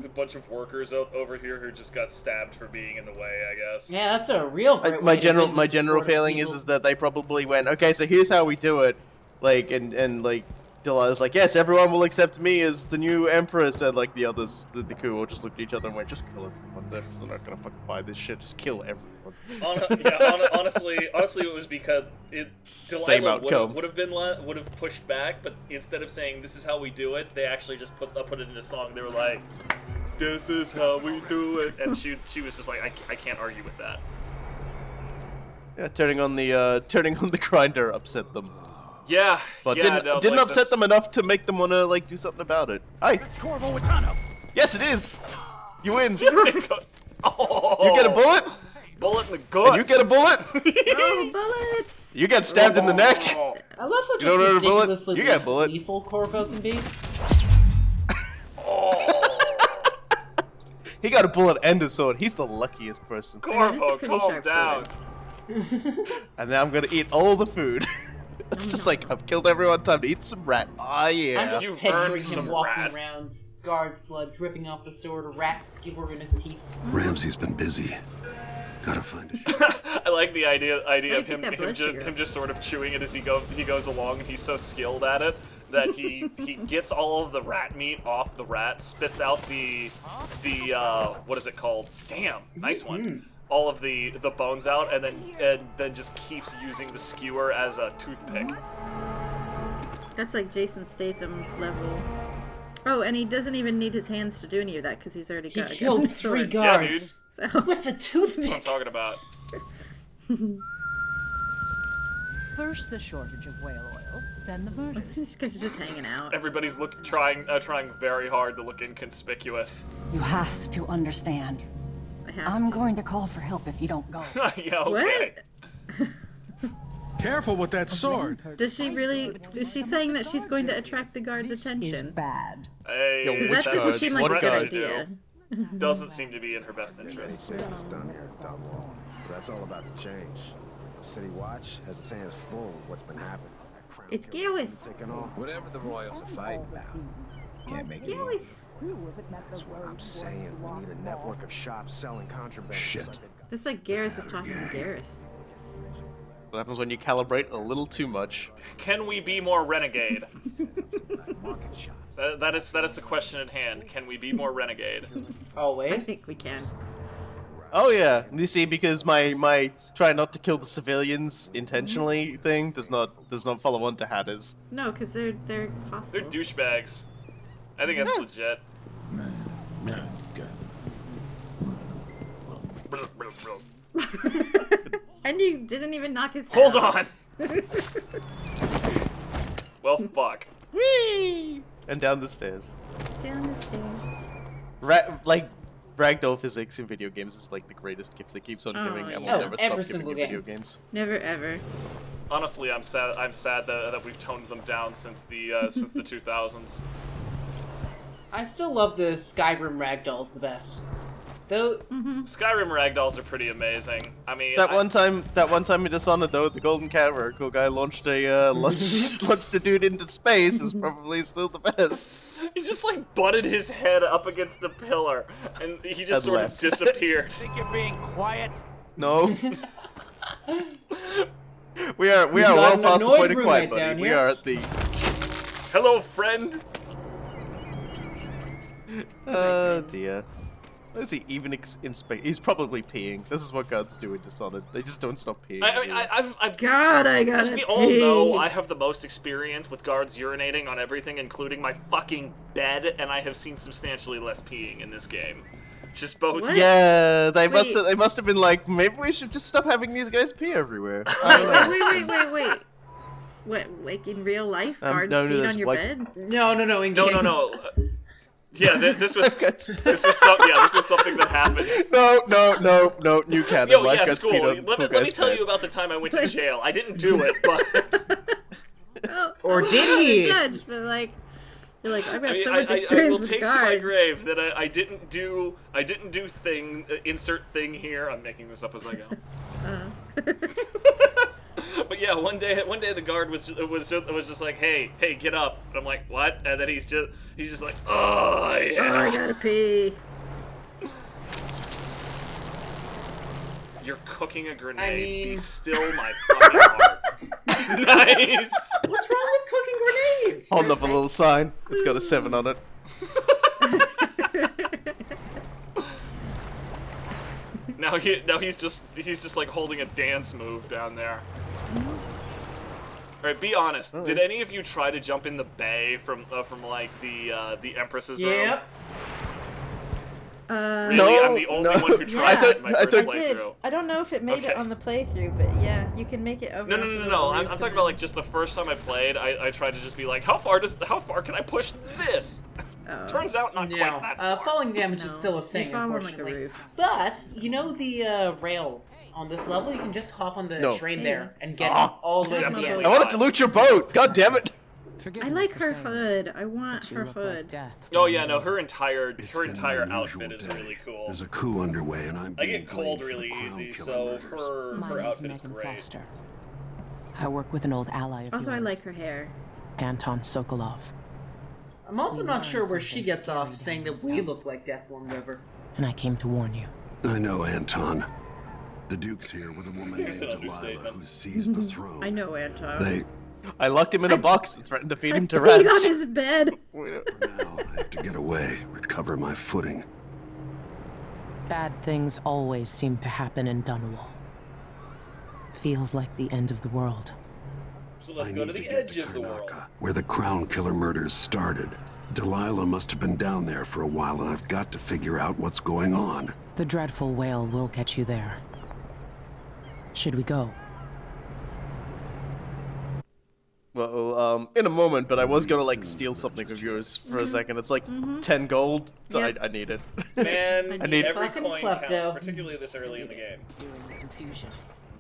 [SPEAKER 2] A bunch of workers over here who just got stabbed for being in the way, I guess.
[SPEAKER 4] Yeah, that's a real great
[SPEAKER 1] My
[SPEAKER 4] way to
[SPEAKER 1] general
[SPEAKER 4] win
[SPEAKER 1] my
[SPEAKER 4] the
[SPEAKER 1] general
[SPEAKER 4] support of
[SPEAKER 1] feeling
[SPEAKER 4] people.
[SPEAKER 1] is that they probably went, okay, so here's how we do it, like and like Delilah's like, yes, everyone will accept me as the new empress, and like the others, the coup all just looked at each other and went, just kill everyone. They're not gonna fucking buy this shit. Just kill everyone.
[SPEAKER 2] Honestly, it was because
[SPEAKER 1] Same
[SPEAKER 2] Delilah
[SPEAKER 1] outcome.
[SPEAKER 2] would have pushed back, but instead of saying this is how we do it, they actually just put it in a song. They were like, "This is how we do it," and she was just like, "I can't argue with that."
[SPEAKER 1] Yeah, turning on the grinder upset them,
[SPEAKER 2] Yeah,
[SPEAKER 1] but
[SPEAKER 2] yeah,
[SPEAKER 1] didn't upset them enough to make them wanna like do something about it. Hi.
[SPEAKER 15] It's Corvo Atano.
[SPEAKER 1] Yes, it is. You win.
[SPEAKER 2] Oh,
[SPEAKER 1] You get a bullet.
[SPEAKER 2] bullet in the gut.
[SPEAKER 1] And you get a bullet.
[SPEAKER 3] Oh, bullets!
[SPEAKER 1] You get stabbed in the neck.
[SPEAKER 4] I love how
[SPEAKER 1] You don't
[SPEAKER 4] just
[SPEAKER 1] know a bullet?
[SPEAKER 4] ridiculously
[SPEAKER 1] You get a bullet.
[SPEAKER 4] lethal Corvo can be.
[SPEAKER 1] He got a bullet and a sword. He's the luckiest person.
[SPEAKER 2] Corvo,
[SPEAKER 3] pretty
[SPEAKER 2] calm
[SPEAKER 3] sharp
[SPEAKER 2] down.
[SPEAKER 1] And now I'm gonna eat all the food. It's just like, I've killed everyone, time to eat some rat. Ah,
[SPEAKER 4] I'm
[SPEAKER 1] yeah.
[SPEAKER 4] just
[SPEAKER 2] You
[SPEAKER 4] picturing
[SPEAKER 2] earned
[SPEAKER 4] him
[SPEAKER 2] some
[SPEAKER 4] walking
[SPEAKER 2] rat.
[SPEAKER 4] around, guard's blood dripping off the sword, a rat skewer in his teeth.
[SPEAKER 8] Ramsey's been busy. Gotta find a
[SPEAKER 2] I like the idea
[SPEAKER 3] Gotta
[SPEAKER 2] of
[SPEAKER 3] keep that blood sugar
[SPEAKER 2] him just sort of chewing it as he goes along, and he's so skilled at it that he gets all of the rat meat off the rat, spits out the what is it called? Damn, nice one. All of the bones out, and then just keeps using the skewer as a toothpick.
[SPEAKER 3] That's like Jason Statham level. Oh, and he doesn't even need his hands to do any of that because he's already
[SPEAKER 4] He
[SPEAKER 3] got a
[SPEAKER 4] killed
[SPEAKER 3] gun
[SPEAKER 4] 3
[SPEAKER 3] sword.
[SPEAKER 4] guards
[SPEAKER 3] So
[SPEAKER 4] with a
[SPEAKER 2] That's what I'm
[SPEAKER 4] toothpick.
[SPEAKER 2] talking about.
[SPEAKER 6] First the shortage of whale oil, then the murder.
[SPEAKER 3] these guys are just hanging out.
[SPEAKER 2] Everybody's trying very hard to look inconspicuous.
[SPEAKER 14] You have to understand.
[SPEAKER 3] I have
[SPEAKER 14] I'm
[SPEAKER 3] to.
[SPEAKER 14] going to call for help if you don't go.
[SPEAKER 2] Yeah, okay.
[SPEAKER 3] What?
[SPEAKER 15] Careful with that sword.
[SPEAKER 3] Does she really? Is she saying that she's going to attract the guards' attention?
[SPEAKER 14] Bad.
[SPEAKER 2] Hey,
[SPEAKER 1] Yo,
[SPEAKER 3] Because
[SPEAKER 1] which
[SPEAKER 3] that doesn't
[SPEAKER 1] guards?
[SPEAKER 3] seem like
[SPEAKER 1] What
[SPEAKER 3] a good
[SPEAKER 1] guards?
[SPEAKER 3] idea.
[SPEAKER 2] Doesn't seem to be in her best interest.
[SPEAKER 16] It's done here at Dunwall. That's all about to change. City Watch has its hands full with what's been happening. That crown
[SPEAKER 3] It's
[SPEAKER 16] jewel
[SPEAKER 3] Gillis.
[SPEAKER 16] taken off.
[SPEAKER 17] Whatever the royals are fighting about, can't make it easy.
[SPEAKER 3] Gillis.
[SPEAKER 16] That's what I'm saying. We need a network of shops selling contraband.
[SPEAKER 8] Shit.
[SPEAKER 16] Like they've got.
[SPEAKER 3] That's like Garrus is talking to Garrus.
[SPEAKER 1] What happens when you calibrate a little too much?
[SPEAKER 2] Can we be more renegade?
[SPEAKER 16] Market shops.
[SPEAKER 2] That is the question at hand. Can we be more renegade?
[SPEAKER 3] I
[SPEAKER 4] Always.
[SPEAKER 3] think we can.
[SPEAKER 1] Oh yeah, you see, because my try not to kill the civilians intentionally thing does not follow on to Hatters.
[SPEAKER 3] No, because they're hostile.
[SPEAKER 2] They're douchebags. I think that's legit.
[SPEAKER 3] And you didn't even knock his
[SPEAKER 2] Hold
[SPEAKER 3] head
[SPEAKER 2] on! Well, fuck.
[SPEAKER 1] Whee! And down the stairs.
[SPEAKER 3] Down the stairs.
[SPEAKER 1] Ragdoll physics in video games is like the greatest gift that keeps on giving, and will never stop giving you video games.
[SPEAKER 3] Never ever.
[SPEAKER 2] Honestly, I'm sad. I'm sad that we've toned them down since the 2000s.
[SPEAKER 4] I still love the Skyrim ragdolls the best. Though
[SPEAKER 2] Skyrim ragdolls are pretty amazing. I mean,
[SPEAKER 1] that one time in Dishonored, though, the Golden Cavern guy launched a launched a dude into space is probably still the best.
[SPEAKER 2] He just like butted his head up against a pillar, and he just sort of disappeared.
[SPEAKER 12] Think you're being quiet?
[SPEAKER 1] No. we are well past the point of quiet, buddy. We are at the.
[SPEAKER 2] Hello, friend.
[SPEAKER 1] Oh dear. Where is he even in space? He's probably peeing. This is what guards do in Dishonored. They just don't stop peeing.
[SPEAKER 2] I gotta
[SPEAKER 3] as
[SPEAKER 2] we all know, I have the most experience with guards urinating on everything, including my fucking bed, and I have seen substantially less peeing in this game. Just both.
[SPEAKER 3] What?
[SPEAKER 1] Yeah, they must have been like, maybe we should just stop having these guys pee everywhere. I don't know.
[SPEAKER 3] Wait. What, like in real life, guards peed on your bed?
[SPEAKER 4] No.
[SPEAKER 2] No. Yeah, this was something that happened.
[SPEAKER 1] No, new canon.
[SPEAKER 2] Yo, yeah, school. Let me tell you about the time I went to jail. I didn't do it, but
[SPEAKER 4] or did he?
[SPEAKER 3] Judge, but like, you're like, I've got so much experience with guards.
[SPEAKER 2] I will take to my grave that I didn't do thing. Insert thing here. I'm making this up as I go. But yeah, one day the guard was just like, hey, get up. And I'm like, what? And then he's just like, oh yeah.
[SPEAKER 3] Oh, I gotta pee.
[SPEAKER 2] You're cooking a grenade. Be still my fucking heart. Nice.
[SPEAKER 4] What's wrong with cooking grenades?
[SPEAKER 1] Hold up a little sign. It's got a 7 on it.
[SPEAKER 2] Now he's just like holding a dance move down there. Alright, be honest. Did any of you try to jump in the bay from like the Empress's room?
[SPEAKER 4] Yep.
[SPEAKER 2] Really?
[SPEAKER 3] No,
[SPEAKER 2] I'm the only one who tried that in my first playthrough.
[SPEAKER 3] I don't know if it made it on the playthrough, but yeah, you can make it over.
[SPEAKER 2] No. I'm talking about like just the first time I played. I tried to just be like, how far can I push this? Turns out not quite that far.
[SPEAKER 4] Falling damage is still a thing, unfortunately. But you know the rails on this level, you can just hop on the train there and get all the way to the end.
[SPEAKER 1] I wanted to loot your boat. God damn it!
[SPEAKER 3] I like her hood. I want her hood.
[SPEAKER 2] Oh yeah, no, her entire outfit is really cool.
[SPEAKER 8] There's a coup underway, and
[SPEAKER 2] I get cold really easy, so her outfit is great.
[SPEAKER 18] Foster. I work with an old ally of
[SPEAKER 3] Also,
[SPEAKER 18] yours,
[SPEAKER 3] I like her hair.
[SPEAKER 18] Anton Sokolov.
[SPEAKER 4] I'm also not sure where she gets off saying that we look like Deathworm River.
[SPEAKER 18] And I came to warn you.
[SPEAKER 8] I know, Anton. The Duke's here with a woman named Delilah who seized the throne.
[SPEAKER 3] I know, Anton.
[SPEAKER 1] I locked him in a box and threatened to feed him to
[SPEAKER 3] peed
[SPEAKER 1] rats.
[SPEAKER 3] on his bed.
[SPEAKER 8] For now, I have to get away, recover my footing.
[SPEAKER 18] Bad things always seem to happen in Dunwall. Feels like the end of the world.
[SPEAKER 2] So let's go to the edge of the world.
[SPEAKER 8] Where the Crown Killer murders started. Delilah must have been down there for a while, and I've got to figure out what's going on.
[SPEAKER 18] The dreadful whale will get you there. Should we go?
[SPEAKER 1] Well, in a moment, but I was gonna like steal something of yours for a second. It's like 10 gold. So
[SPEAKER 3] Yep.
[SPEAKER 1] I need it.
[SPEAKER 2] Man,
[SPEAKER 1] I need
[SPEAKER 2] every
[SPEAKER 4] Fucking
[SPEAKER 2] coin
[SPEAKER 4] klepto.
[SPEAKER 2] counts, particularly this early in the game.
[SPEAKER 18] Confusion.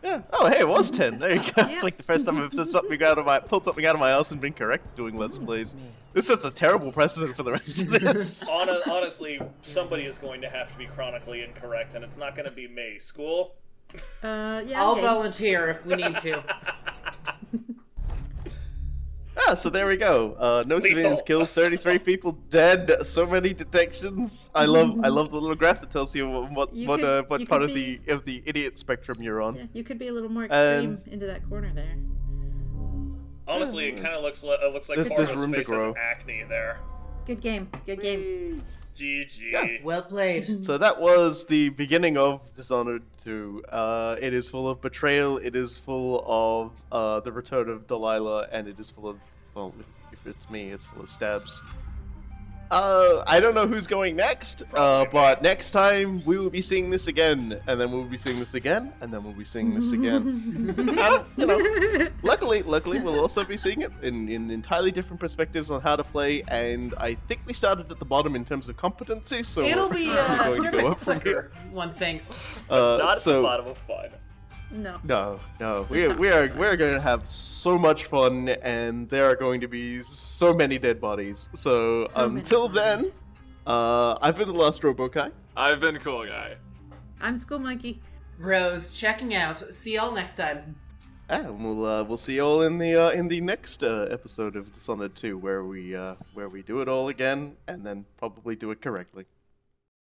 [SPEAKER 1] Yeah. Oh, hey, it was 10. There you go. It's like the first time I've pulled something out of my house and been correct doing Let's Plays. This sets a terrible precedent for the rest of this.
[SPEAKER 2] Honestly, somebody is going to have to be chronically incorrect, and it's not going to be me. School?
[SPEAKER 3] Yeah.
[SPEAKER 4] I'll
[SPEAKER 3] okay.
[SPEAKER 4] volunteer if we need to.
[SPEAKER 1] So there we go. No civilians killed, 33 people dead, so many detections. I love the little graph that tells you what part of the idiot spectrum you're on.
[SPEAKER 3] Yeah, you could be a little more extreme into that corner there.
[SPEAKER 2] Honestly, it kind of looks like
[SPEAKER 1] There's
[SPEAKER 2] Corvo's
[SPEAKER 1] room to
[SPEAKER 2] face has
[SPEAKER 1] grow.
[SPEAKER 2] acne there.
[SPEAKER 3] Good game. Good game.
[SPEAKER 2] GG.
[SPEAKER 1] Yeah.
[SPEAKER 4] Well played.
[SPEAKER 1] So that was the beginning of Dishonored 2. It is full of betrayal, it is full of the return of Delilah, and it is full of, well, if it's me, it's full of stabs. I don't know who's going next, but next time we will be seeing this again, and then we'll be seeing this again, and then we'll be seeing this again. And, you know, luckily, we'll also be seeing it in entirely different perspectives on how to play, and I think we started at the bottom in terms of competency, so
[SPEAKER 4] it'll be
[SPEAKER 1] going to go up from
[SPEAKER 4] quicker,
[SPEAKER 1] here.
[SPEAKER 4] one thinks.
[SPEAKER 2] Not at the bottom of fun.
[SPEAKER 1] No. We're going to have so much fun, and there are going to be so many dead bodies. So until then, I've been the Lost Robo Guy.
[SPEAKER 2] I've been Cool Guy.
[SPEAKER 3] I'm School Monkey.
[SPEAKER 4] Rose, checking out. See y'all next time.
[SPEAKER 1] And we'll see you all in the next episode of Dishonored 2, where we do it all again, and then probably do it correctly.